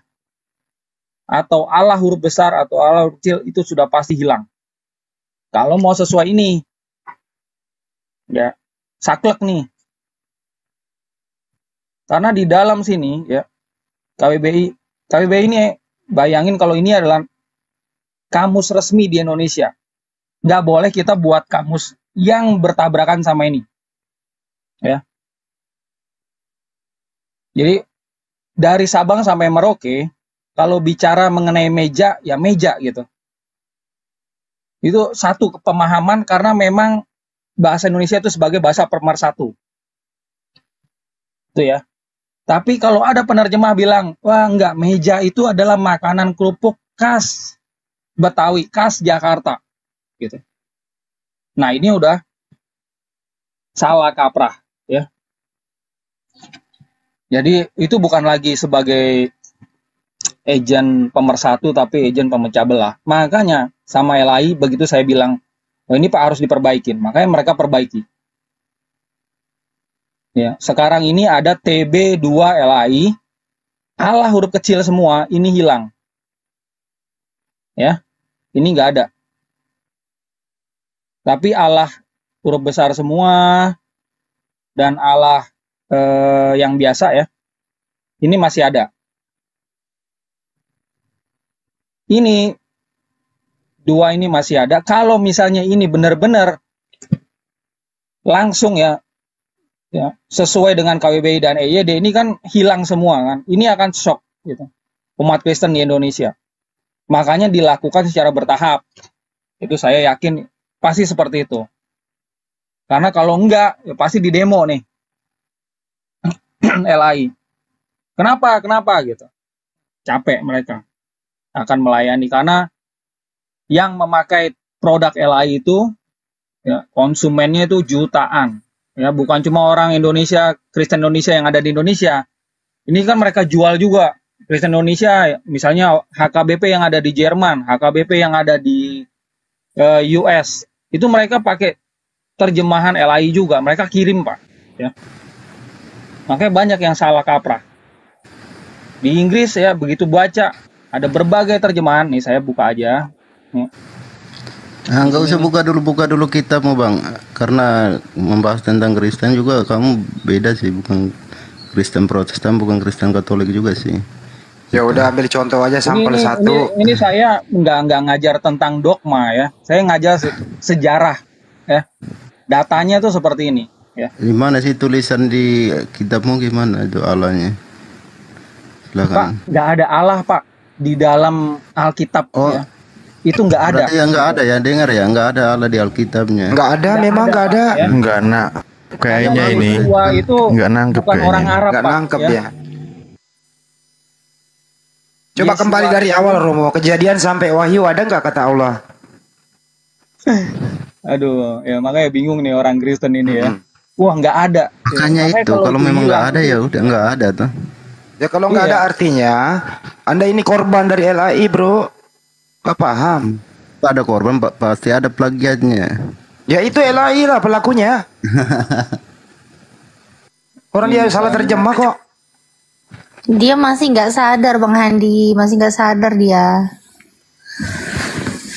A: atau Allah huruf besar atau Allah huruf kecil itu sudah pasti hilang. Kalau mau sesuai ini, ya saklek nih. Karena di dalam sini ya KBBI ini bayangin kalau ini adalah kamus resmi di Indonesia. Nggak boleh kita buat kamus yang bertabrakan sama ini. Ya. Jadi dari Sabang sampai Merauke, kalau bicara mengenai meja, ya meja gitu. Itu satu pemahaman karena memang bahasa Indonesia itu sebagai bahasa pemersatu. Itu ya. Tapi kalau ada penerjemah bilang, wah enggak, meja itu adalah makanan kerupuk khas Betawi, khas Jakarta. Gitu. Nah, ini udah salah kaprah. Ya. Jadi itu bukan lagi sebagai agen pemersatu tapi agen pemecah belah. Makanya sama LAI begitu saya bilang, oh ini Pak harus diperbaikin, makanya mereka perbaiki. Ya, sekarang ini ada TB2 LAI, Allah huruf kecil semua, ini hilang. Ya, ini nggak ada. Tapi Allah huruf besar semua dan Allah yang biasa ya, ini masih ada. Ini dua ini masih ada. Kalau misalnya ini benar-benar langsung ya sesuai dengan KWBI dan EYD, ini kan hilang semua kan. Ini akan shock gitu umat Kristen di Indonesia. Makanya dilakukan secara bertahap. Itu saya yakin pasti seperti itu. Karena kalau enggak ya pasti di demo nih. LAI. Kenapa gitu. Capek mereka akan melayani karena yang memakai produk LAI itu ya, konsumennya itu jutaan. Ya, bukan cuma orang Indonesia, Kristen Indonesia yang ada di Indonesia. Ini kan mereka jual juga. Kristen Indonesia, misalnya HKBP yang ada di Jerman, HKBP yang ada di US, itu mereka pakai terjemahan LAI juga. Mereka kirim, Pak. Ya. Makanya banyak yang salah kaprah. Di Inggris ya, begitu baca, ada berbagai terjemahan. Nih, saya buka aja. Ya.
G: Nah, nggak usah buka dulu kitabmu Bang, karena membahas tentang Kristen juga kamu beda sih, bukan Kristen Protestan, bukan Kristen Katolik juga sih.
B: Ya udah ambil contoh aja sampel satu.
A: Ini saya nggak ngajar tentang dogma ya, saya ngajar sejarah ya. Datanya tuh seperti ini ya.
G: Gimana sih tulisan di kitabmu, gimana itu Allahnya? Silakan.
A: Pak, nggak ada Allah Pak di dalam Alkitab ya. Itu nggak ada.
G: Berarti yang nggak ada ya, dengar ya, nggak ada Allah di Alkitabnya.
B: Nggak ada, memang nggak ada.
A: Ya.
J: Nggak nak, kayaknya ini
A: itu
J: nggak nangkep
A: bukan
J: kayaknya.
A: orang Arab,
B: Nggak
A: Pak,
B: nangkep
A: ya.
B: dia. Coba
A: Yesua
B: kembali dari awal Romo, Kejadian sampai Wahyu ada nggak kata Allah?
A: Aduh, ya makanya bingung nih orang Kristen ini ya. Wah nggak ada.
G: Makanya
A: Ya,
G: itu kalau memang nggak ada ya udah nggak ada tuh.
B: Ya kalau nggak ada artinya, Anda ini korban dari LAI bro. Nggak paham.
G: Ada korban pasti ada plagiatnya.
B: Ya itu LAI lah pelakunya. Orang dia salah terjemah kok.
K: Dia masih nggak sadar Bang Handi, masih nggak sadar dia.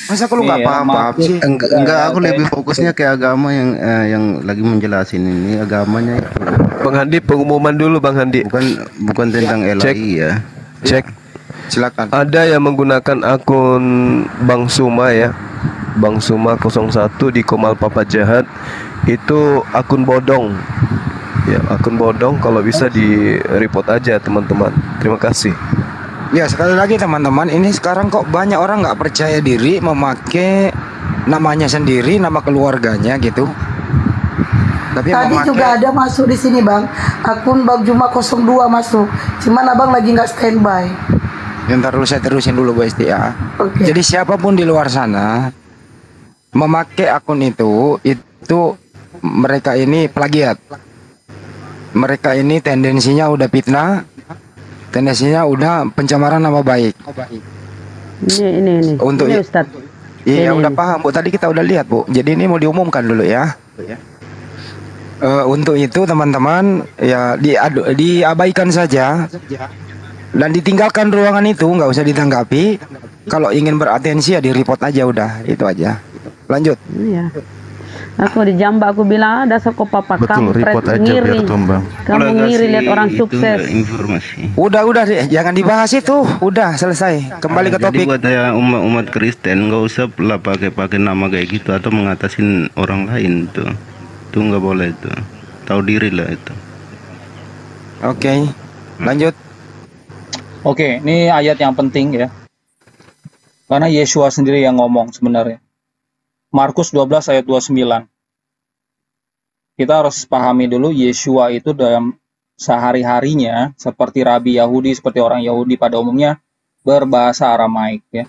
B: Masa kalau nggak paham sih?
G: Enggak, aku lebih fokusnya ke agama yang lagi menjelasin ini agamanya itu.
I: Bang Handi, pengumuman dulu Bang Handi.
G: Bukan tentang LAI ya.
I: Cek.
B: Silakan.
I: Ada yang menggunakan akun Bang Suma ya. Bang Suma 01 di Komal Papa Jahat. Itu akun bodong. Ya, akun bodong, kalau bisa di report aja teman-teman. Terima kasih.
B: Ya sekali lagi teman-teman, ini sekarang kok banyak orang nggak percaya diri memakai namanya sendiri, nama keluarganya gitu. Tapi
D: Tadi juga ada masuk di sini Bang, akun Bang Juma 02 masuk. Cuman Abang lagi nggak standby.
B: Ya, ntar dulu saya terusin dulu Bu Esti ya.
D: Oke.
B: Jadi siapapun di luar sana memakai akun itu mereka ini plagiat. Mereka ini tendensinya udah fitnah, tendensinya udah pencemaran nama baik.
F: Ini.
B: Untuk
F: ini Ustaz.
B: Iya udah paham Bu. Tadi kita udah lihat Bu. Jadi ini mau diumumkan dulu ya. Untuk itu teman-teman ya diabaikan saja dan ditinggalkan ruangan itu, nggak usah ditanggapi. Kalau ingin beratensi ya di report aja udah, itu aja. Lanjut.
F: Iya. Aku di Jamba aku bilang dasar kok papa
J: Betul,
F: kampret
J: report aja
F: ngiri.
J: biar tumbang.
F: Kamu ngiri lihat orang sukses.
G: Informasi.
B: Udah deh, jangan dibahas itu. Udah selesai. Kembali ke topik.
G: Jadi buat umat Kristen nggak usah lah pakai nama kayak gitu atau mengatasin orang lain tuh. Itu nggak boleh itu. Tahu diri lah itu.
B: Oke. Lanjut.
A: Oke, ini ayat yang penting ya. Karena Yesua sendiri yang ngomong sebenarnya. Markus 12 ayat 29. Kita harus pahami dulu Yesua itu dalam sehari-harinya seperti rabi Yahudi, seperti orang Yahudi pada umumnya berbahasa Aramaik ya.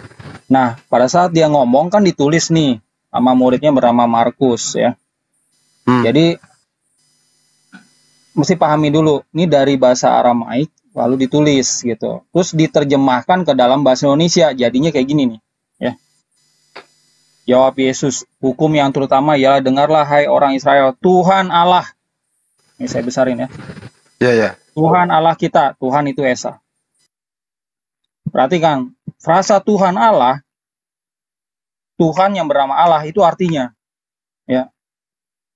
A: Nah, pada saat dia ngomong kan ditulis nih sama muridnya bernama Markus ya. Jadi mesti pahami dulu, ini dari bahasa Aramaik lalu ditulis gitu. Terus diterjemahkan ke dalam bahasa Indonesia, jadinya kayak gini nih, ya. Jawab Yesus, hukum yang terutama ialah dengarlah hai orang Israel, Tuhan Allah. Ini saya besarin ya.
B: Ya, ya.
A: Tuhan Allah kita, Tuhan itu Esa. Perhatikan, frasa Tuhan Allah, Tuhan yang bernama Allah itu artinya, ya.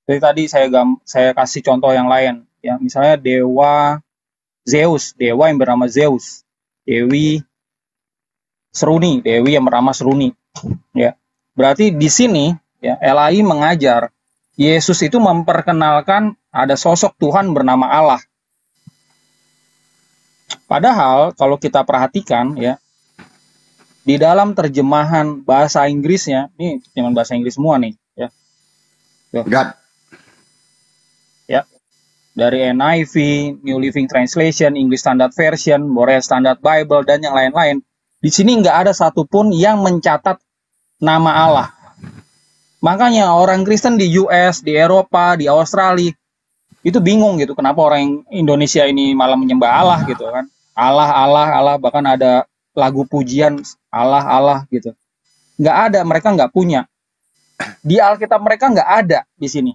A: Jadi tadi saya kasih contoh yang lain, ya. Misalnya dewa Zeus, dewa yang bernama Zeus. Dewi Seruni, dewi yang bernama Seruni, ya. Berarti di sini, ya, LAI mengajar Yesus itu memperkenalkan ada sosok Tuhan bernama Allah. Padahal kalau kita perhatikan, ya, di dalam terjemahan bahasa Inggrisnya, ini terjemahan bahasa Inggris semua nih, ya.
B: God.
A: Ya. Dari NIV, New Living Translation, English Standard Version, Boreal Standard Bible, dan yang lain-lain. Di sini nggak ada satupun yang mencatat nama Allah. Makanya orang Kristen di US, di Eropa, di Australia, itu bingung gitu. Kenapa orang Indonesia ini malah menyembah Allah gitu kan. Allah, Allah, Allah, bahkan ada lagu pujian Allah, Allah gitu. Nggak ada, mereka nggak punya. Di Alkitab mereka nggak ada di sini.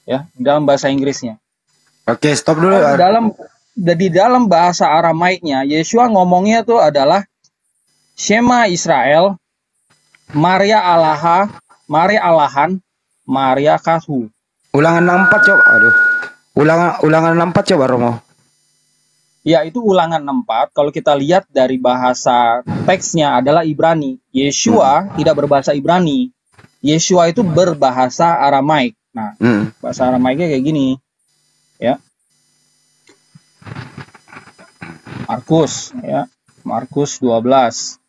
A: Ya, dalam bahasa Inggrisnya.
B: Oke, stop dulu.
A: Di dalam bahasa Aramaiknya, Yeshua ngomongnya tuh adalah Shema Israel, Maria Alaha, Maria Alahan, Maria Kashu.
B: Ulangan 64 coba. Aduh. Ulangan 64 coba Romo.
A: Ya, itu ulangan 64. Kalau kita lihat dari bahasa teksnya adalah Ibrani. Yeshua tidak berbahasa Ibrani. Yeshua itu berbahasa Aramaik. Nah, bahasa Aramaiknya kayak gini. Ya. Markus, ya. Markus 12.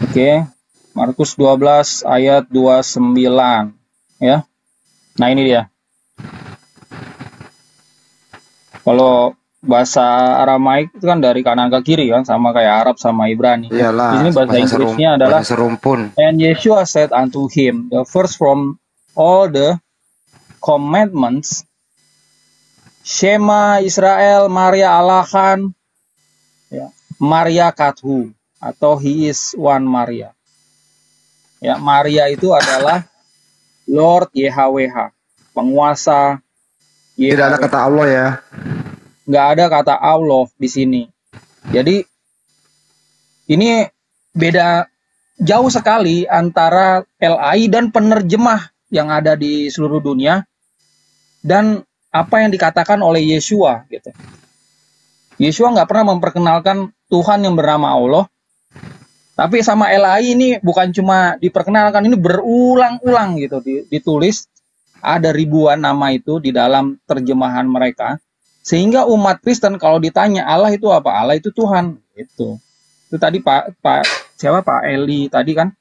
A: Oke, Markus 12 ayat 29, ya. Nah, ini dia. Kalau bahasa Aramaik itu kan dari kanan ke kiri kan, sama kayak Arab sama Ibrani.
B: Iyalah,
A: di sini bahasa Inggrisnya adalah
B: serumpun.
A: And Yeshua said unto him, the first from all the commandments, Shema Israel, Maria Alahan, ya, Maria Kathu, atau he is one Maria. Ya, Maria itu adalah Lord YHWH, penguasa YHWH.
B: Tidak ada kata Allah ya.
A: Nggak ada kata Allah di sini. Jadi ini beda jauh sekali antara LAI dan penerjemah yang ada di seluruh dunia dan apa yang dikatakan oleh Yeshua gitu. Yeshua nggak pernah memperkenalkan Tuhan yang bernama Allah. Tapi sama LAI ini bukan cuma diperkenalkan, ini berulang-ulang gitu ditulis. Ada ribuan nama itu di dalam terjemahan mereka. Sehingga umat Kristen kalau ditanya Allah itu apa? Allah itu Tuhan. Itu tadi Pak Eli tadi kan?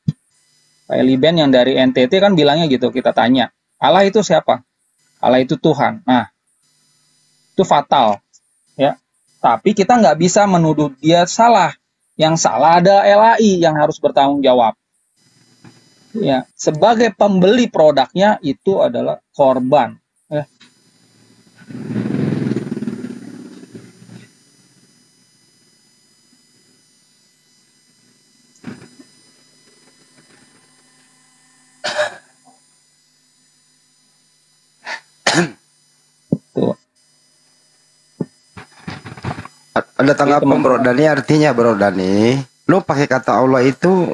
A: Pak Eli Ben yang dari NTT kan bilangnya gitu, kita tanya. Allah itu siapa? Allah itu Tuhan. Nah, itu fatal. Ya. Tapi kita nggak bisa menuduh dia salah. Yang salah ada LAI yang harus bertanggung jawab. Ya, sebagai pembeli produknya itu adalah korban. Ya.
B: Ada tanggapan Bro Dani, artinya Bro Dani, lu pakai kata Allah itu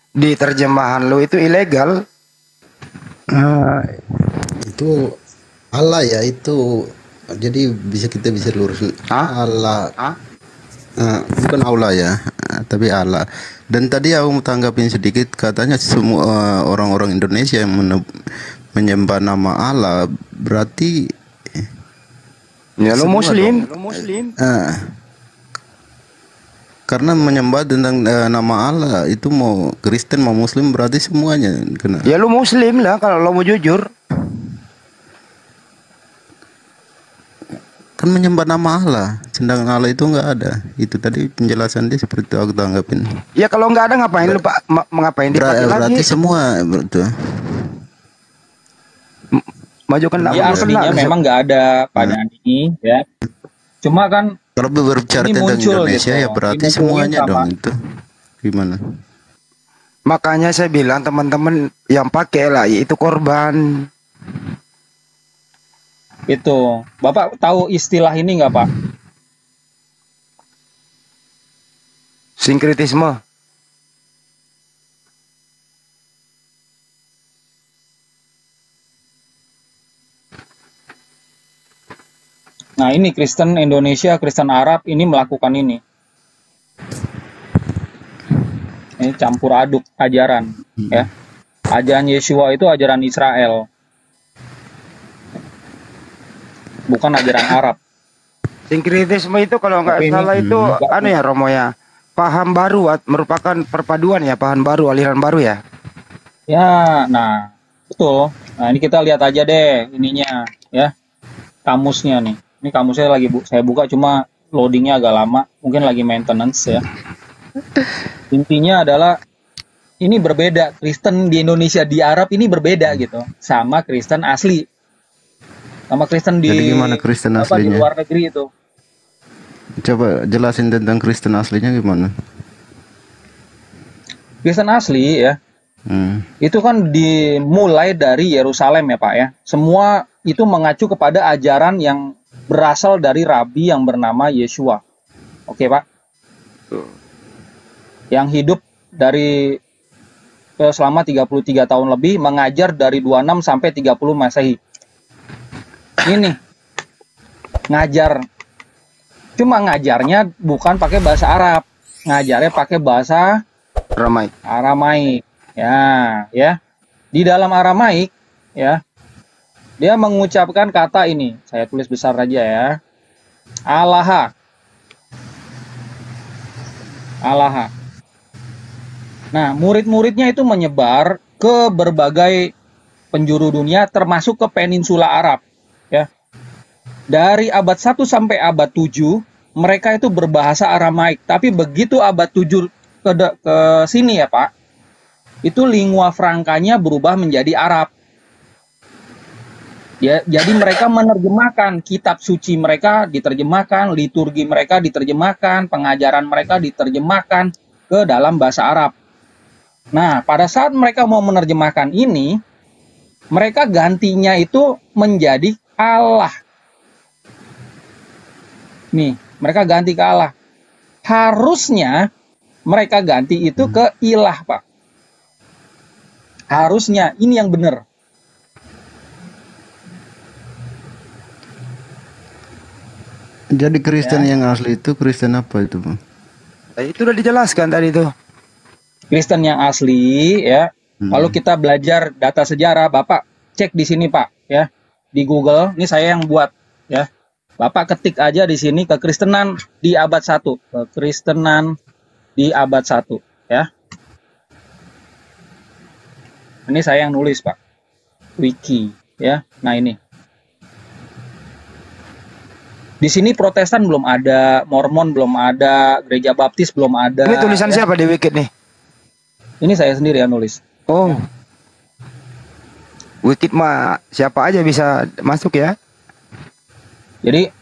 B: di terjemahan lu itu ilegal.
L: Itu Allah ya, itu jadi kita bisa lurus. Allah. Bukan Allah ya, tapi Allah. Dan tadi aku mau tanggapin sedikit, katanya semua orang-orang Indonesia yang menyembah nama Allah berarti
B: ya lu Muslim.
L: Karena menyembah tentang nama Allah itu mau Kristen mau Muslim berarti semuanya kena.
B: Ya lu Muslim lah kalau lo mau jujur.
L: Kan menyembah nama Allah, sedangkan Allah itu nggak ada. Itu tadi penjelasan dia seperti itu aku tanggapin.
B: Ya kalau nggak ada ngapain lu Pak? Mengapain dipakai lagi?
L: Berarti semua betul.
B: Maju kena,
A: Ya
B: mundur kena.
A: aslinya memang nggak ada pada ini ya. Cuma kan
L: Kalau berbicara
A: ini
L: tentang
A: muncul
L: Indonesia
A: gitu.
L: ya berarti
A: Dimunculin
L: semuanya
A: sama
L: dong itu. Gimana?
B: Makanya saya bilang teman-teman yang pakai LAI itu korban.
A: itu. Bapak tahu istilah ini nggak Pak?
B: Sinkritisme.
A: Nah ini Kristen Indonesia, Kristen Arab ini melakukan ini. Ini campur aduk ajaran, ya. Ajaran Yeshua itu ajaran Israel, bukan ajaran Arab.
B: Sinkritisme itu kalau nggak
A: Tapi ini
B: salah itu anu ya Romo ya, paham baru merupakan perpaduan ya, paham baru, aliran baru ya.
A: Ya, nah betul. Nah ini kita lihat aja deh ininya, ya, kamusnya nih. Ini kamusnya lagi saya buka, cuma loadingnya agak lama, mungkin lagi maintenance ya. Intinya adalah ini berbeda, Kristen di Indonesia di Arab ini berbeda gitu, sama Kristen asli, sama Kristen di
L: Jadi gimana Kristen
A: di
L: aslinya?
A: luar negeri itu.
L: Coba jelasin tentang Kristen aslinya gimana?
A: Kristen asli ya, itu kan dimulai dari Yerusalem ya Pak ya. Semua itu mengacu kepada ajaran yang berasal dari rabi yang bernama Yeshua. Oke Pak? Yang hidup dari selama 33 tahun lebih, mengajar dari 26 sampai 30 Masehi. Ini ngajar. Cuma ngajarnya bukan pakai bahasa Arab, ngajarnya pakai bahasa Aramaik. Ya. Di dalam Aramaik ya, dia mengucapkan kata ini, saya tulis besar aja ya. Alaha. Nah, murid-muridnya itu menyebar ke berbagai penjuru dunia, termasuk ke peninsula Arab ya. Dari abad 1 sampai abad 7, mereka itu berbahasa Aramaik. Tapi begitu abad 7 ke sini ya Pak, itu lingua francanya berubah menjadi Arab. Ya, jadi mereka menerjemahkan kitab suci mereka, diterjemahkan, liturgi mereka diterjemahkan, pengajaran mereka diterjemahkan ke dalam bahasa Arab. Nah, pada saat mereka mau menerjemahkan ini, mereka gantinya itu menjadi Allah. Nih, mereka ganti ke Allah. Harusnya mereka ganti itu ke ilah, Pak. Harusnya, ini yang benar.
L: Jadi Kristen yang asli itu Kristen apa itu, Bang?
B: Itu udah dijelaskan tadi tuh.
A: Kristen yang asli ya. Kalau kita belajar data sejarah, Bapak cek di sini Pak ya. Di Google, ini saya yang buat ya. Bapak ketik aja di sini kekristenan di abad 1. Kekristenan di abad 1 ya. Ini saya yang nulis, Pak. Wiki ya. Nah, ini. Di sini Protestan belum ada, Mormon belum ada, Gereja Baptis belum ada.
B: Ini tulisan siapa di Wiki nih?
A: Ini saya sendiri yang nulis.
B: Oh. Wiki mah siapa aja bisa masuk ya?
A: Jadi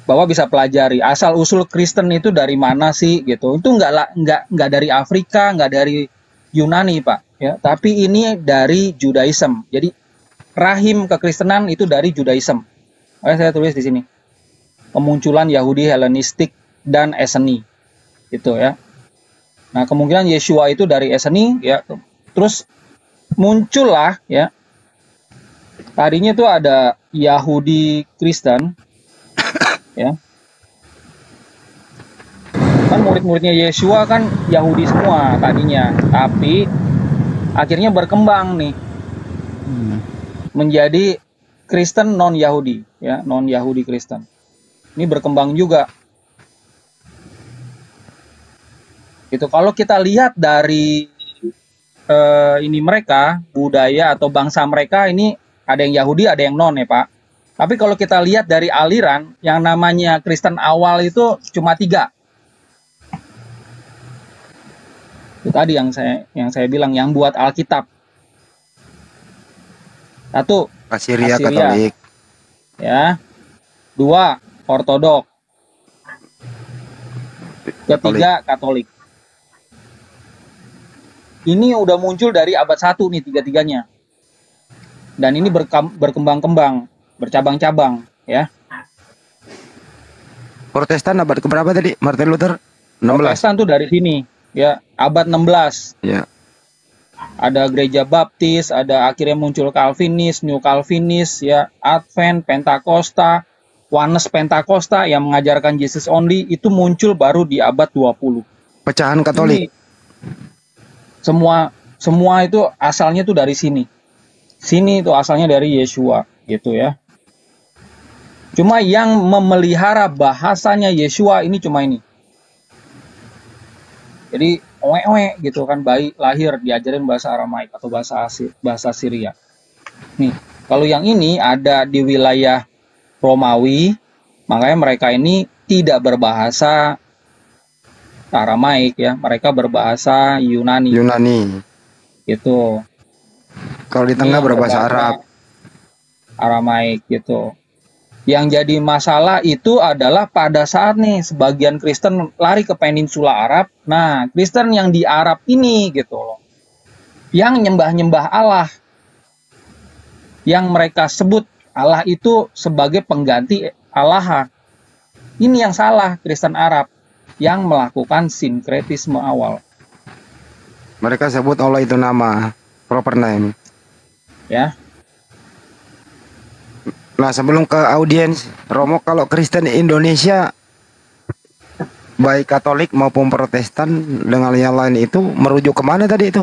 A: bahwa bisa pelajari asal usul Kristen itu dari mana sih gitu. Itu enggak dari Afrika, enggak dari Yunani, Pak, ya. Tapi ini dari Judaism. Jadi rahim kekristenan itu dari Judaism. Oke, saya tulis di sini. Kemunculan Yahudi Helenistik dan Esseni. Gitu ya. Nah, kemungkinan Yeshua itu dari Esseni ya. Terus muncullah ya. Tadinya itu ada Yahudi Kristen ya. Kan murid-muridnya Yeshua kan Yahudi semua tadinya, tapi akhirnya berkembang nih menjadi Kristen non Yahudi ya, non Yahudi Kristen. Ini berkembang juga. Gitu. Kalau kita lihat dari ini mereka, budaya atau bangsa mereka ini ada yang Yahudi, ada yang non ya Pak. Tapi kalau kita lihat dari aliran yang namanya Kristen awal itu cuma 3. Itu tadi yang saya bilang yang buat Alkitab. Satu,
B: Asiria
A: Asiria.
B: Katolik.
A: Ya. 2 Ortodok. Ketiga Katolik. Ini udah muncul dari abad 1 nih tiga-tiganya. Dan ini berkembang-kembang, bercabang-cabang, ya.
B: Protestan abad keberapa tadi? Martin Luther 16.
A: Protestan tuh dari sini, ya, abad 16.
B: Ya.
A: Ada gereja baptis, ada akhirnya muncul Calvinis, New Calvinis, ya, Advent, Pentakosta, Oneness Pentakosta yang mengajarkan Jesus only, itu muncul baru di abad 20.
B: Pecahan Katolik.
A: Ini, semua itu asalnya tuh dari sini. Sini itu asalnya dari Yeshua, gitu ya. Cuma yang memelihara bahasanya Yeshua ini cuma ini. Jadi owe gitu kan, bayi lahir diajarin bahasa Aramaik atau bahasa Syria. Nih, kalau yang ini ada di wilayah Romawi, makanya mereka ini tidak berbahasa Aramaik ya, mereka berbahasa Yunani. Gitu.
B: Kalau di tengah berbahasa Arab.
A: Aramaik gitu. Yang jadi masalah itu adalah pada saat nih sebagian Kristen lari ke peninsula Arab. Nah, Kristen yang di Arab ini gitu loh, yang nyembah-nyembah Allah, yang mereka sebut Allah itu sebagai pengganti Allah. Ini yang salah Kristen Arab yang melakukan sinkretisme awal.
B: Mereka sebut Allah itu nama, proper name.
A: Ya.
B: Nah, sebelum ke audiens, Romo, kalau Kristen Indonesia baik Katolik maupun Protestan dengan yang lain itu merujuk kemana tadi itu?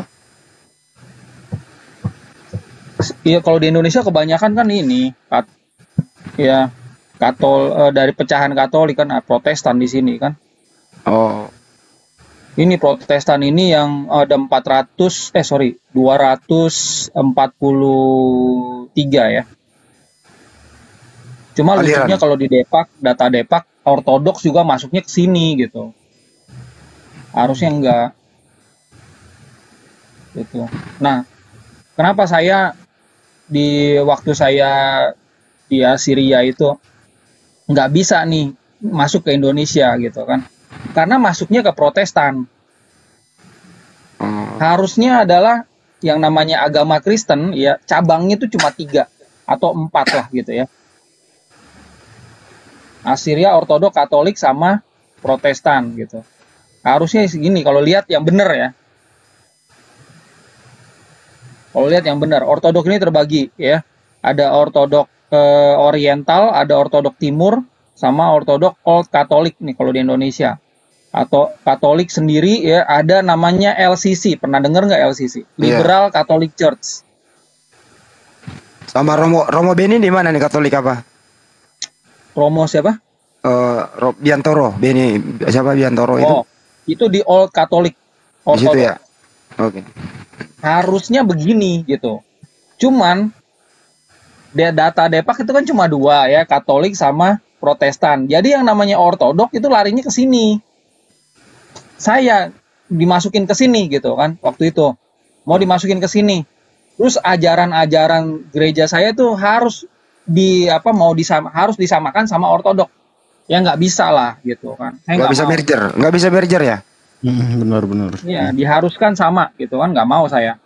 A: Iya, kalau di Indonesia kebanyakan kan ini, dari pecahan Katolik kan, Protestan di sini kan.
B: Oh.
A: Ini Protestan ini yang ada 243 ya. Cuma lucunya kalau di data Depak, Ortodoks juga masuknya ke sini gitu. Harusnya enggak. Gitu. Nah, kenapa saya waktu saya di Syria itu nggak bisa nih masuk ke Indonesia gitu kan? Karena masuknya ke Protestan. Harusnya adalah yang namanya agama Kristen, ya cabangnya itu cuma 3 atau 4 lah gitu ya. Asiria, Ortodok, Katolik, sama Protestan gitu. Harusnya segini kalau lihat yang benar ya. Kalau lihat yang benar, Ortodok ini terbagi ya. Ada Ortodok Oriental, ada Ortodok Timur, sama Ortodok Old Katolik nih kalau di Indonesia. Atau Katolik sendiri ya, ada namanya LCC. Pernah dengar nggak LCC? Liberal Catholic Church.
B: Sama Romo Beni di mana nih, Katolik apa?
A: Romo siapa?
B: Biantoro, Beni siapa Biantoro itu?
A: Oh, itu di Old Catholic.
B: Di situ ya. Oke.
A: Harusnya begini gitu. Cuman data Depak itu kan cuma 2 ya, Katolik sama Protestan. Jadi yang namanya Ortodok itu larinya ke sini. Saya dimasukin ke sini gitu kan waktu itu. Mau dimasukin ke sini. Terus ajaran-ajaran gereja saya tuh harus harus disamakan sama Ortodok. Ya nggak bisa lah gitu kan.
B: Nggak bisa merger ya?
L: Benar-benar.
A: Iya, diharuskan sama gitu kan, nggak mau saya.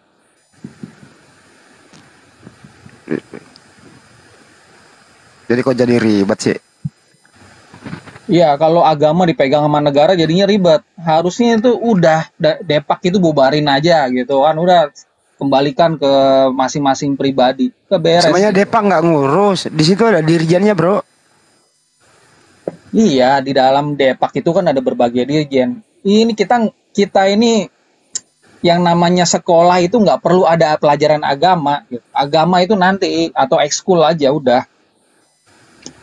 B: Jadi kok jadi ribet sih?
A: Iya, kalau agama dipegang sama negara jadinya ribet. Harusnya itu udah Depak itu bubarin aja gitu kan, udah kembalikan ke masing-masing pribadi. Keberes.
B: Semuanya Depak nggak ngurus. Di situ ada dirjennya, bro.
A: Iya, di dalam Depak itu kan ada berbagai dirjen. Ini kita ini yang namanya sekolah itu nggak perlu ada pelajaran agama. Gitu. Agama itu nanti atau ekskul aja udah.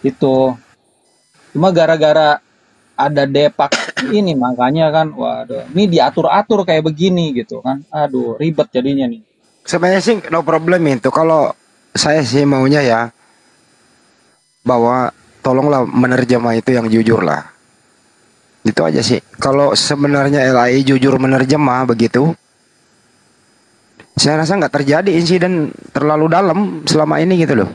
A: Itu. Cuma gara-gara ada Depak ini makanya kan, waduh, ini diatur-atur kayak begini gitu kan. Aduh, ribet jadinya nih.
B: Sebenarnya sih no problem itu. Kalau saya sih maunya ya bahwa tolonglah menerjemah itu yang jujur lah. Itu aja sih. Kalau sebenarnya LAI jujur menerjemah begitu, Saya rasa nggak terjadi insiden terlalu dalam selama ini gitu loh.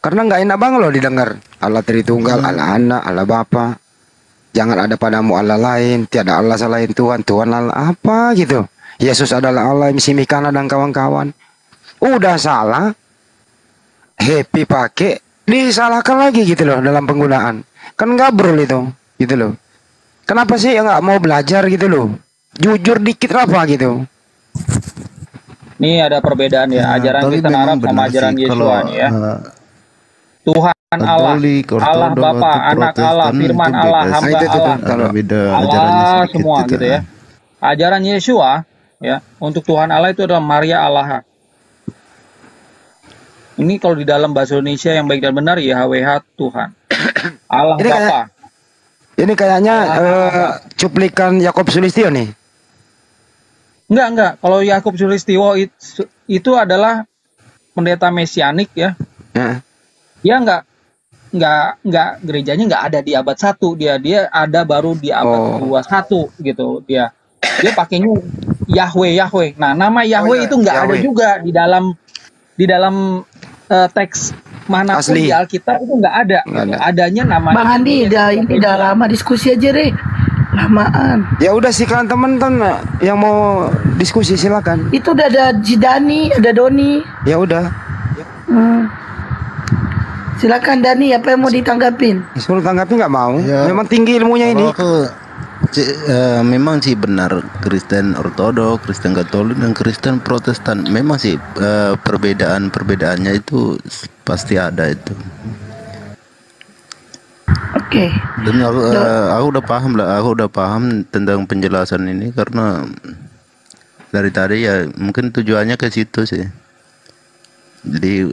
B: Karena nggak enak banget loh didengar Allah Tritunggal, Allah Anak, Allah Bapa. Jangan ada padamu Allah lain, tiada Allah selain Tuhan, Tuhan Allah apa gitu. Yesus adalah Allah, Simikana dan kawan-kawan. Udah salah, happy pakai, disalahkan lagi gitu loh dalam penggunaan. Kan gabrol itu, gitu loh. Kenapa sih ya nggak mau belajar gitu loh? Jujur dikit apa gitu.
A: Ini ada perbedaan ya, ajaran Kristen Arab sama ajaran Yesua nih ya. Tuhan Allah, Allah Bapa, Anak Allah, Firman Allah, Hamba Allah, Allah semua gitu ya. Ajaran Yesua ya, untuk Tuhan Allah itu adalah Maria Allah. Ini kalau di dalam bahasa Indonesia yang baik dan benar YHWH Tuhan. Allah
B: ini
A: Bapa.
B: Ini kayaknya cuplikan Yakob Sulistyo nih.
A: Enggak. Kalau Yakub Sulistyo itu adalah pendeta mesianik ya. Dia enggak gerejanya enggak ada di abad 1, dia ada baru di abad 21 gitu. Dia pakainya Yahweh. Nah, nama Yahweh itu enggak ada juga di dalam teks manapun di Alkitab itu enggak ada. Adanya nama
D: Bang Andi, udah lama diskusi aja deh. Lamaan.
B: Ya udah silakan teman-teman yang mau diskusi silakan.
D: Itu udah ada Jidani, ada Doni.
B: Ya udah.
D: Silakan Dani, apa yang mau ditanggapin?
B: Suruh tanggapi nggak mau. Ya. Memang tinggi ilmunya ini.
L: Memang sih benar Kristen Ortodoks, Kristen Katolik dan Kristen Protestan. Memang sih perbedaannya itu pasti ada itu.
D: Oke.
L: Dan aku udah paham tentang penjelasan ini karena dari tadi ya mungkin tujuannya ke situ sih. Jadi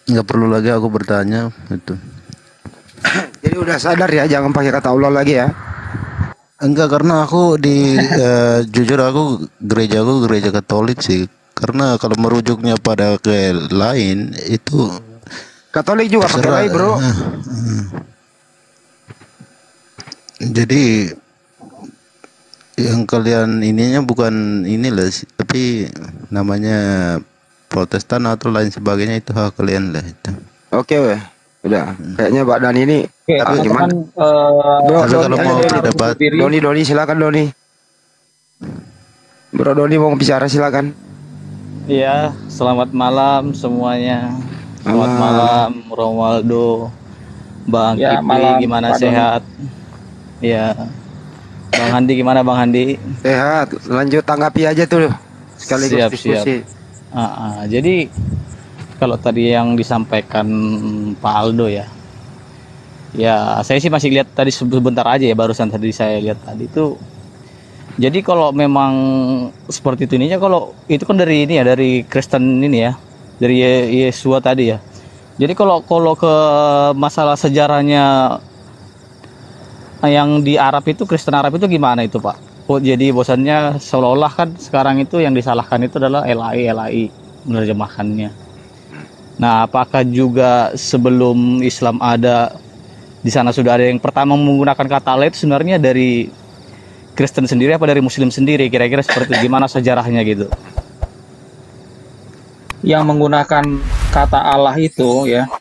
L: nggak perlu lagi aku bertanya itu.
B: Jadi udah sadar ya, jangan pakai kata Allah lagi ya.
L: Enggak, karena aku jujur aku gereja Katolik sih. Karena kalau merujuknya pada ke lain itu
B: Katolik juga pakai lain, bro.
L: Jadi yang kalian ininya bukan inilah, tapi namanya Protestan atau lain sebagainya itu hak kalian lah itu.
B: Oke, weh. Udah. Kayaknya Pak Dani ini gimana?
L: Kalau mau dapat
B: Doni silakan Doni. Bro Doni mau bicara silakan.
M: Iya, selamat malam semuanya. Selamat malam Romualdo, Bang
A: Ya,
M: Kipli,
A: malam,
M: gimana
A: Pak
M: sehat? Iya. Bang Handi gimana Bang Handi?
B: Sehat. Lanjut tanggapi aja tuh sekaligus diskusi.
M: Jadi kalau tadi yang disampaikan Pak Aldo ya, saya sih masih lihat tadi sebentar aja ya, barusan tadi saya lihat tadi itu. Jadi kalau memang seperti itu ininya, kalau itu kan dari ini ya, dari Kristen ini ya, dari Yesua tadi ya. Jadi kalau ke masalah sejarahnya yang di Arab itu, Kristen Arab itu gimana itu Pak? Jadi bosannya seolah-olah kan sekarang itu yang disalahkan itu adalah LAI menerjemahkannya. Nah, apakah juga sebelum Islam ada di sana sudah ada yang pertama menggunakan kata Allah itu sebenarnya dari Kristen sendiri apa dari Muslim sendiri? Kira-kira seperti gimana sejarahnya gitu?
A: Yang menggunakan kata Allah itu ya,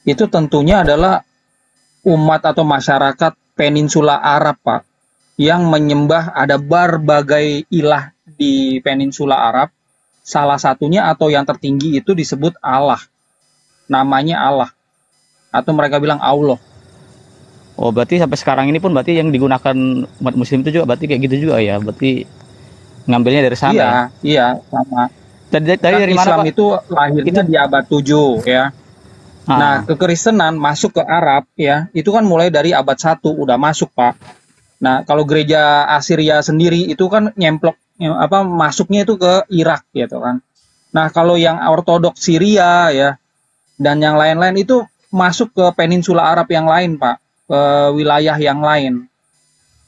A: itu tentunya adalah umat atau masyarakat peninsula Arab, Pak, yang menyembah ada berbagai ilah di peninsula Arab. Salah satunya atau yang tertinggi itu disebut Allah. Namanya Allah. Atau mereka bilang Allah.
M: Oh, berarti sampai sekarang ini pun berarti yang digunakan umat muslim itu juga berarti kayak gitu juga ya. Berarti ngambilnya dari sana.
A: Iya,
M: ya?
A: Iya, sama.
M: Tadi dari mana,
A: Islam
M: Pak?
A: itu lahirnya di abad 7 ya. Nah, kekristenan masuk ke Arab ya, itu kan mulai dari abad 1 udah masuk, Pak. Nah, kalau gereja Assyria sendiri itu kan masuknya itu ke Irak gitu kan. Nah, kalau yang ortodoks Syria ya dan yang lain-lain itu masuk ke peninsula Arab yang lain, Pak, ke wilayah yang lain.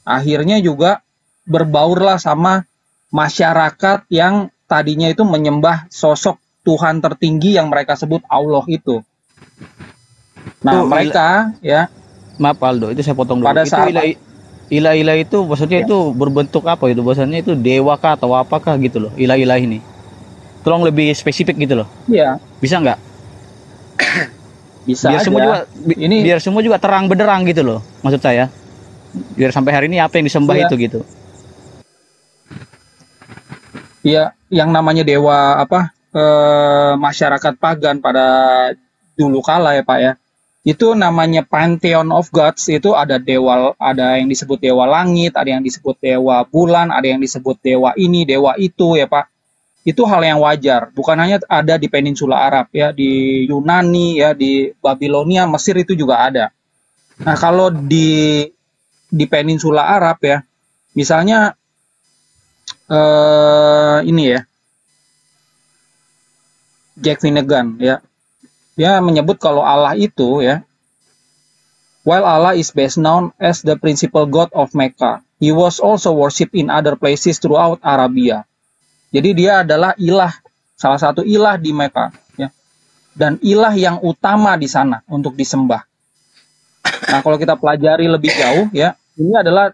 A: Akhirnya juga berbaurlah sama masyarakat yang tadinya itu menyembah sosok Tuhan tertinggi yang mereka sebut Allah itu. Nah, mereka ya,
M: maaf Aldo, itu saya potong dulu.
A: Pada
M: Itu
A: saat
M: ilah-ilah itu maksudnya itu berbentuk apa itu? Bahasanya itu dewa kah atau apakah gitu loh, ilah-ilah ini? Tolong lebih spesifik gitu loh.
A: Iya.
M: Bisa nggak?
A: Bisa
M: Biar
A: aja.
M: semua juga
A: Ini
M: biar semua juga terang benderang gitu loh. Maksud saya. Biar sampai hari ini apa yang disembah
A: Iya.
M: itu gitu.
A: ya yang namanya dewa masyarakat pagan pada dulu kala ya Pak ya. Itu namanya Pantheon of Gods, itu ada dewa, ada yang disebut dewa langit, ada yang disebut dewa bulan, ada yang disebut dewa ini, dewa itu ya Pak. Itu hal yang wajar, bukan hanya ada di peninsula Arab ya, di Yunani ya, di Babilonia, Mesir itu juga ada. Nah, kalau di peninsula Arab ya, misalnya ini ya, Jack Finnegan ya, dia menyebut kalau Allah itu ya, while Allah is best known as the principal god of Mecca, he was also worshipped in other places throughout Arabia. Jadi dia adalah ilah, salah satu ilah di Mekah ya, dan ilah yang utama di sana untuk disembah. Nah, kalau kita pelajari lebih jauh ya, ini adalah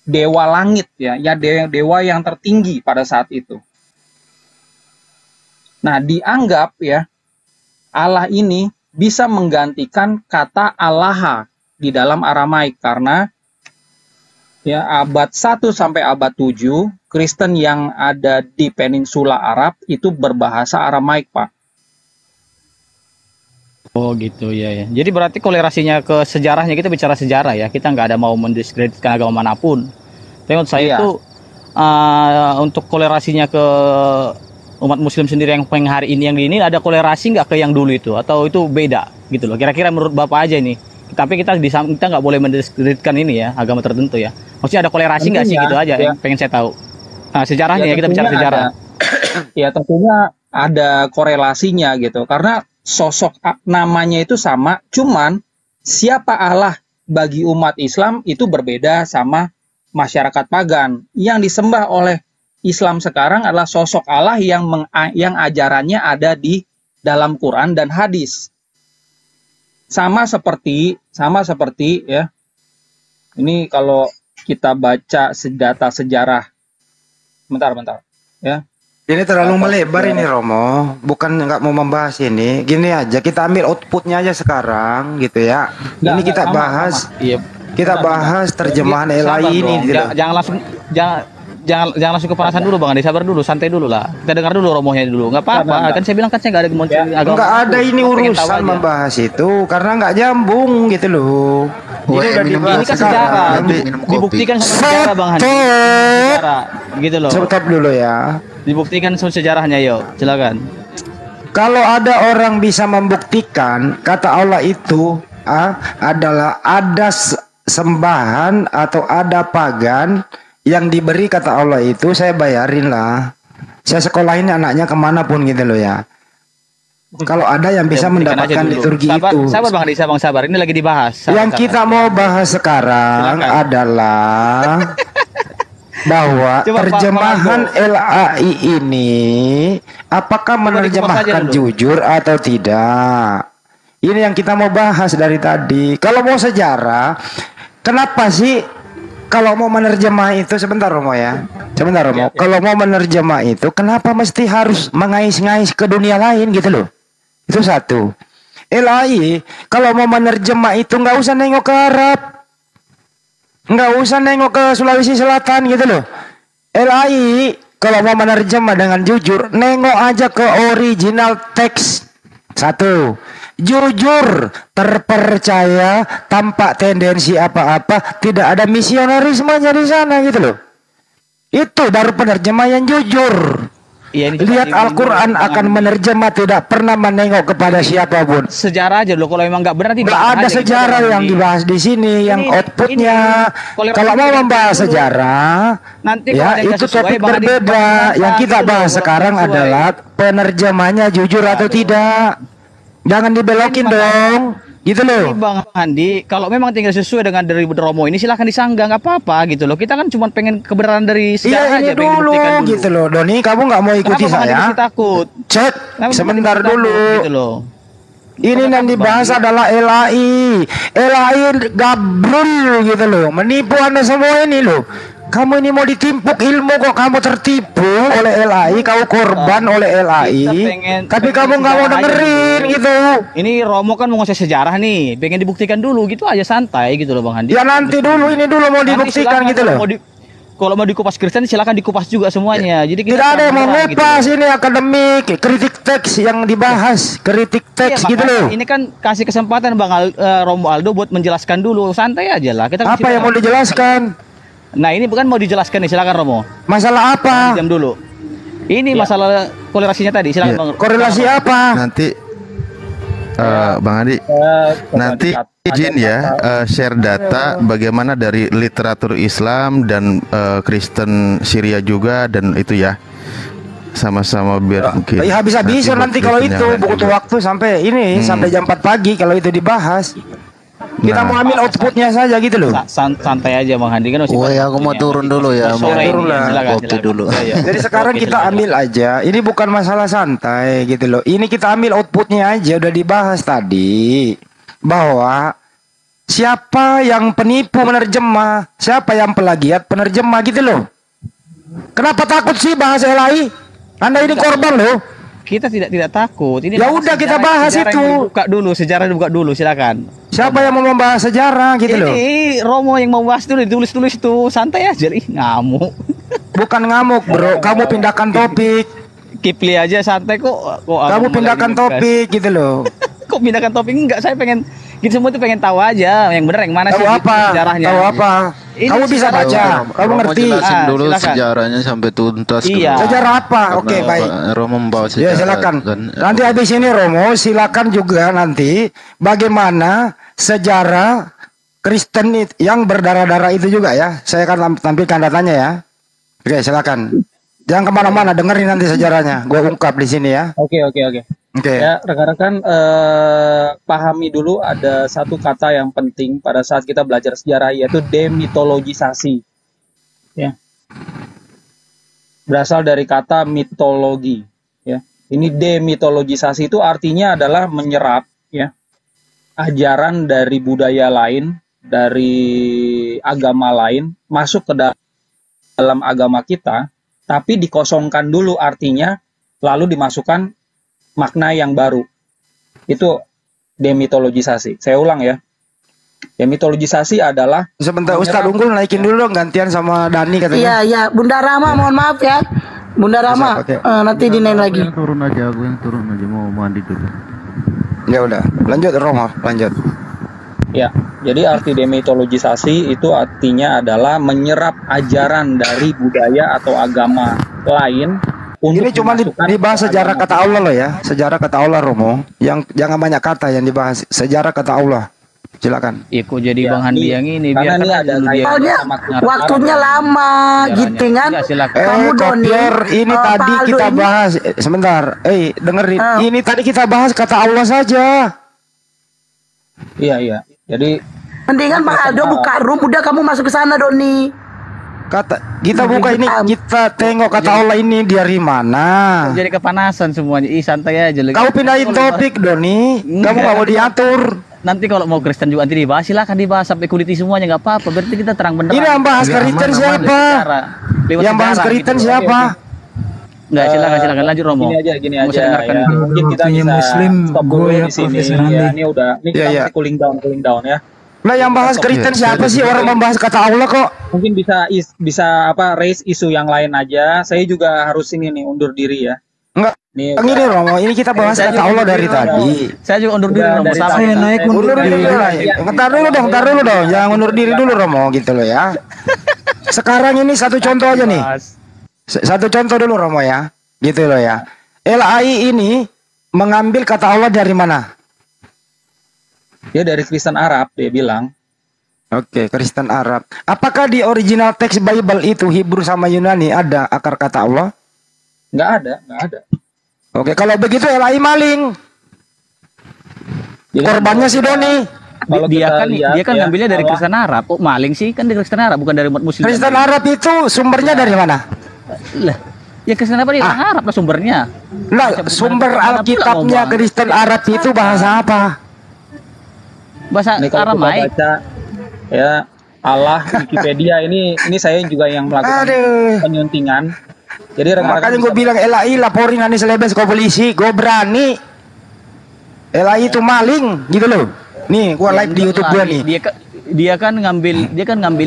A: dewa langit ya, dewa yang tertinggi pada saat itu. Nah, dianggap ya, Allah ini bisa menggantikan kata Allaha di dalam Aramaik karena ya abad 1 sampai abad 7 Kristen yang ada di peninsula Arab itu berbahasa Aramaik, Pak.
M: Oh gitu ya ya. Jadi berarti kolerasinya ke sejarahnya, kita bicara sejarah ya. Kita nggak ada mau mendiskreditkan agama manapun. Tapi menurut saya itu untuk kolerasinya ke umat muslim sendiri yang pengen hari ini yang ini ada kolerasi nggak ke yang dulu itu, atau itu beda gitu loh. Kira-kira menurut Bapak aja nih. Tapi kita nggak boleh mendiskreditkan ini ya, agama tertentu ya. Maksudnya ada kolerasi nggak sih gitu aja yang pengen saya tahu. Nah, sejarahnya ya, kita bicara sejarah.
A: Ya tentunya ada korelasinya gitu. Karena sosok namanya itu sama, cuman siapa Allah bagi umat Islam itu berbeda sama masyarakat pagan. Yang disembah oleh Islam sekarang adalah sosok Allah yang ajarannya ada di dalam Quran dan hadis. Sama seperti ya. Ini kalau kita baca data sejarah, bentar ya.
B: Ini terlalu melebar ini Romo, bukan nggak mau membahas ini. Gini aja, kita ambil outputnya aja sekarang gitu ya. Ini kita bahas, kita bahas terjemahan Elai ini.
M: Jangan langsung kepanasan dulu Bang Andi, sabar dulu, santai dulu lah. Kita dengar dulu romohnya dulu, nggak apa-apa. Kan saya bilang kan saya nggak ada agama.
B: Nggak ada ini urusan membahas itu karena nggak nyambung gitu loh.
M: Ini kan sejarah, dibuktikan sama sejarah Bang Andi. Sejarah, gitu loh.
B: Stop dulu ya.
M: Dibuktikan sama sejarahnya, yuk, silakan.
B: Kalau ada orang bisa membuktikan kata Allah itu adalah ada sembahan atau ada pagan yang diberi kata Allah itu, saya bayarin lah. Saya sekolahin anaknya kemanapun gitu loh ya. Kalau ada yang bisa mendapatkan liturgi itu.
M: Sabar Bang Adi, sabar. Ini lagi dibahas.
B: Yang kita mau bahas sekarang adalah bahwa terjemahan LAI ini apakah menerjemahkan jujur atau tidak. Ini yang kita mau bahas dari tadi. Kalau mau sejarah, kenapa sih kalau mau menerjemah itu, sebentar Romo ya. Sebentar Romo. Kalau mau menerjemah itu, kenapa mesti harus mengais-ngais ke dunia lain gitu loh. Itu satu. LAI kalau mau menerjemah itu nggak usah nengok ke Arab, nggak usah nengok ke Sulawesi Selatan gitu loh. LAI kalau mau menerjemah dengan jujur, nengok aja ke original teks. Satu, jujur, terpercaya, tanpa tendensi apa-apa, tidak ada misionarismenya di sana gitu loh. Itu baru penerjemah yang jujur.
M: Ya,
B: lihat Al-Quran akan menerjemah, tidak pernah menengok kepada siapapun.
M: Sejarah aja loh, kalau emang nggak benar
B: nggak ada sejarah yang dibahas di sini, yang outputnya. Kalau mau membahas sejarah, nanti ya itu topik berbeda. Yang kita bahas sekarang adalah penerjemahnya jujur atau tidak. Jangan dibelokin dong, gitu loh.
M: Bang Andi, kalau memang tinggal sesuai dengan dari Romo ini silahkan disanggah, nggak apa-apa gitu loh. Kita kan cuma pengen kebenaran dari sejarah aja, pengen dibuktikan dulu
B: gitu loh. Doni, kamu nggak mau ikuti saya?
M: Takut.
B: Cek sebentar dulu. Gitu loh. Ini yang dibahas adalah LAI. LAI gabrul gitu loh. Menipu Anda semua ini loh. Kamu ini mau ditimpuk ilmu kok kamu tertipu oleh LAI, kamu korban oleh LAI. Tapi kamu nggak mau dengerin gitu.
M: Ini Romo kan mau ngasih sejarah nih, pengen dibuktikan dulu gitu aja santai gitu loh Bang Handi.
B: Ya nanti dulu ini dulu mau dibuktikan gitu loh.
M: Kalau mau dikupas Kristen silakan dikupas juga semuanya. Jadi kita
B: tidak ada yang mau
M: gitu.
B: ngupas ini akademik, kritik teks yang dibahas, kritik teks gitu loh.
M: Ini kan kasih kesempatan Bang Romo Aldo buat menjelaskan dulu, santai aja lah. Kita
B: apa yang mau dijelaskan?
M: Nah ini bukan mau dijelaskan nih, silakan Romo.
B: Masalah apa?
M: Diam dulu. Ini masalah korelasinya tadi, silakan Bang.
B: Korelasi apa?
J: Nanti Bang Adi, nanti izin ya share data bagaimana dari literatur Islam dan Kristen Syria juga dan itu ya sama-sama biar mungkin.
B: Ya habis-habisan nanti kalau itu butuh waktu sampai ini sampai jam 4 pagi kalau itu dibahas. Kita mau ambil outputnya saja gitu loh.
M: Santai aja Bang Handi kan.
L: Oh ya, aku mau turun dulu ya.
B: Mau turun lah.
L: Kopi dulu.
B: Jadi sekarang kita ambil aja. Ini bukan masalah santai gitu loh. Ini kita ambil outputnya aja. Udah dibahas tadi bahwa siapa yang penipu menerjemah, siapa yang pelagiat penerjemah gitu loh. Kenapa takut sih bahas LAI? Anda ini korban loh.
M: Kita tidak takut. Ini
B: ya udah kita bahas itu.
M: Buka dulu sejarah, dibuka dulu silakan.
B: Siapa yang mau membahas sejarah gitu loh?
M: Ini Romo yang mau bahas dulu, ditulis-tulis tuh, santai aja. Ngamuk.
B: Bukan ngamuk bro, kamu pindahkan topik.
M: Kipli aja santai kok.
B: Kamu pindahkan topik gitu loh.
M: Kok pindahkan topik? Enggak, saya pengen kita semua tuh pengen tahu aja yang benar yang mana
B: tahu
M: sih
B: apa?
M: Sejarahnya.
B: Tahu apa?
M: Ini
B: kamu bisa baca, kamu ngerti.
L: Jelasin dulu sejarahnya sampai tuntas.
M: Iya.
B: Sejarah apa? Oke, baik.
L: Romo membawa sejarah.
B: Ya silakan. Nanti habis ini Romo silakan juga nanti bagaimana sejarah Kristen yang berdarah-darah itu juga ya. Saya akan tampilkan datanya ya. Oke, silakan. Jangan kemana-mana, dengerin nanti sejarahnya. Gue ungkap di sini ya.
A: Oke. Ya, rekan-rekan pahami dulu ada satu kata yang penting pada saat kita belajar sejarah yaitu demitologisasi. Ya. Berasal dari kata mitologi, ya. Ini demitologisasi itu artinya adalah menyerap ya ajaran dari budaya lain, dari agama lain masuk ke dalam agama kita, tapi dikosongkan dulu artinya lalu dimasukkan makna yang baru. Itu demitologisasi. Saya ulang ya. Demitologisasi adalah
B: sebentar Ustadz Unggul naikin dulu dong gantian sama Dani katanya.
D: Iya, Bunda Rama mohon maaf ya. Bunda Rama nanti dinaik lagi.
G: Aku yang turun aja mau mandi dulu.
B: Ya udah, lanjut Romo, lanjut.
A: Ya, jadi arti demitologisasi itu artinya adalah menyerap ajaran dari budaya atau agama lain.
B: Ini cuma dibahas sejarah kata Allah loh ya, sejarah kata Allah Romo. Yang jangan banyak kata yang dibahas, sejarah kata Allah. Silakan.
M: Ikut jadi Bang Handi yang ini
A: biar ini ada
D: waktunya lama gitu kan.
B: Kamu Kopior, ini tadi kita bahas sebentar. Dengerin. Ini tadi kita bahas kata Allah saja.
A: Iya. Jadi
D: mendingan Pak Aldo buka room, udah kamu masuk ke sana Doni.
B: Kita buka ini, kita tengok kata Allah ini dari mana.
M: Jadi kepanasan semuanya. Santai aja.
B: Kau pindahin topik Doni. Kamu nggak mau diatur.
M: Nanti kalau mau Kristen juga nanti dibahas, silakan dibahas sampai kuliti semuanya nggak apa-apa. Berarti kita terang benerang.
B: Ini yang bahas Kristen siapa? Yang bahas Kristen siapa?
M: Enggak, silakan lanjut Romo.
A: Gini aja. Ya. Mungkin kita bisa
N: Muslim
A: stop dulu di sini. Ya, ini udah. Ini kita masih cooling down ya.
B: Nah, yang bahas Kristen siapa sih? Orang membahas kata Allah kok.
A: Mungkin bisa raise isu yang lain aja. Saya juga harus ini nih undur diri ya.
B: Enggak. Ini Romo, ini kita bahas kata Allah dari tadi.
M: Saya juga undur diri Romo.
N: Saya naik undur diri.
B: Ntar dulu dong. Jangan undur diri dulu Romo gitu loh ya. Sekarang ini satu contoh aja nih. Satu contoh dulu Romo ya. Gitu loh ya. LAI ini mengambil kata Allah dari mana?
A: Dia dari Kristen Arab, dia bilang.
B: Oke, Kristen Arab. Apakah di original teks Bible itu Hebrew sama Yunani ada akar kata Allah?
A: Nggak ada.
B: Oke, kalau begitu LAI maling. Jadi korbannya si Doni.
M: Dia kan ngambilnya dari Kristen Arab. Kok maling sih? Kan dari Kristen Arab, bukan dari umat Muslim.
B: Kristen Arab itu sumbernya dari mana?
M: Lah, Ya Kristen apa di orang Arab lah sumbernya.
B: Nah, sumber Alkitabnya Kristen Arab itu bahasa apa?
M: Bahasa
A: Ini kalau kita
M: Aramaik.
A: baca ya Allah Wikipedia ini saya juga yang melakukan penyuntingan. Jadi
B: Makanya gue bilang LAI laporin Anies Lebes ke polisi, gue berani. LAI itu maling gitu loh. Nih, gue live di YouTube gue nih.
M: Dia kan ngambil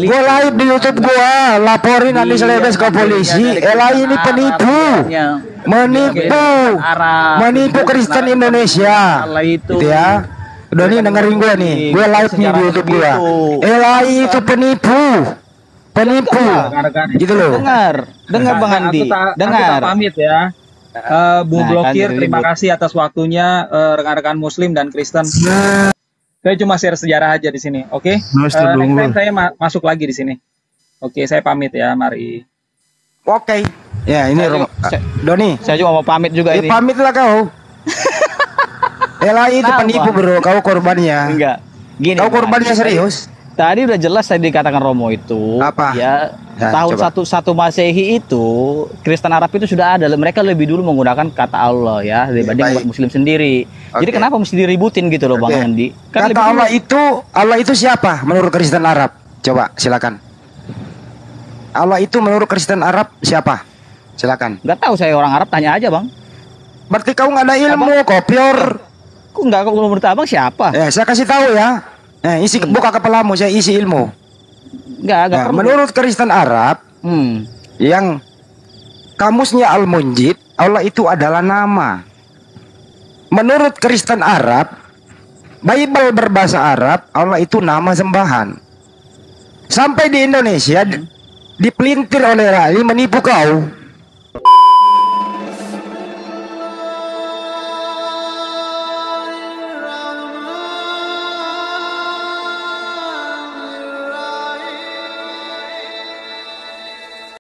B: Gue live di YouTube gue, laporin Anies Lebes ke polisi. LAI ini penipu. Menipu Kristen Indonesia. Gitu ya. Udah nih dengerin gue nih. Gue live nih di YouTube gue. LAI itu penipu. Gitu loh.
M: Dengar Bang Andi.
A: Dengar. Pamit ya. Bung Blokir,
M: kan
A: terima kasih atas waktunya rekan-rekan Muslim dan Kristen. Saya cuma share sejarah aja di sini, oke? Next time saya masuk lagi di sini. Oke, saya pamit ya, mari.
B: Oke. Ya, ini Doni.
M: Saya cuma mau pamit juga ini.
B: Pamitlah kau. LAI itu penipu bro, kau korbannya.
M: Enggak. Gini.
B: Kau korbannya serius?
M: Tadi udah jelas tadi dikatakan Romo itu.
B: Apa?
M: Ya, tahun 11 Masehi itu Kristen Arab itu sudah ada. Mereka lebih dulu menggunakan kata Allah ya dibanding umat Muslim sendiri. Jadi kenapa mesti diributin gitu loh Bang Andi?
B: Kata Allah itu siapa menurut Kristen Arab? Coba silakan. Allah itu menurut Kristen Arab siapa? Silakan.
M: Nggak tahu, saya orang Arab, tanya aja Bang.
B: Berarti kau nggak ada ilmu, kopior.
M: Kok nggak, kok menurut Abang siapa?
B: Saya kasih tahu ya. Isi buka kepalamu, saya isi ilmu.
M: Nggak perlu.
B: Menurut Kristen Arab, yang kamusnya Al-Munjid, Allah itu adalah nama. Menurut Kristen Arab, Bible berbahasa Arab, Allah itu nama sembahan. Sampai di Indonesia dipelintir oleh LAI menipu kau.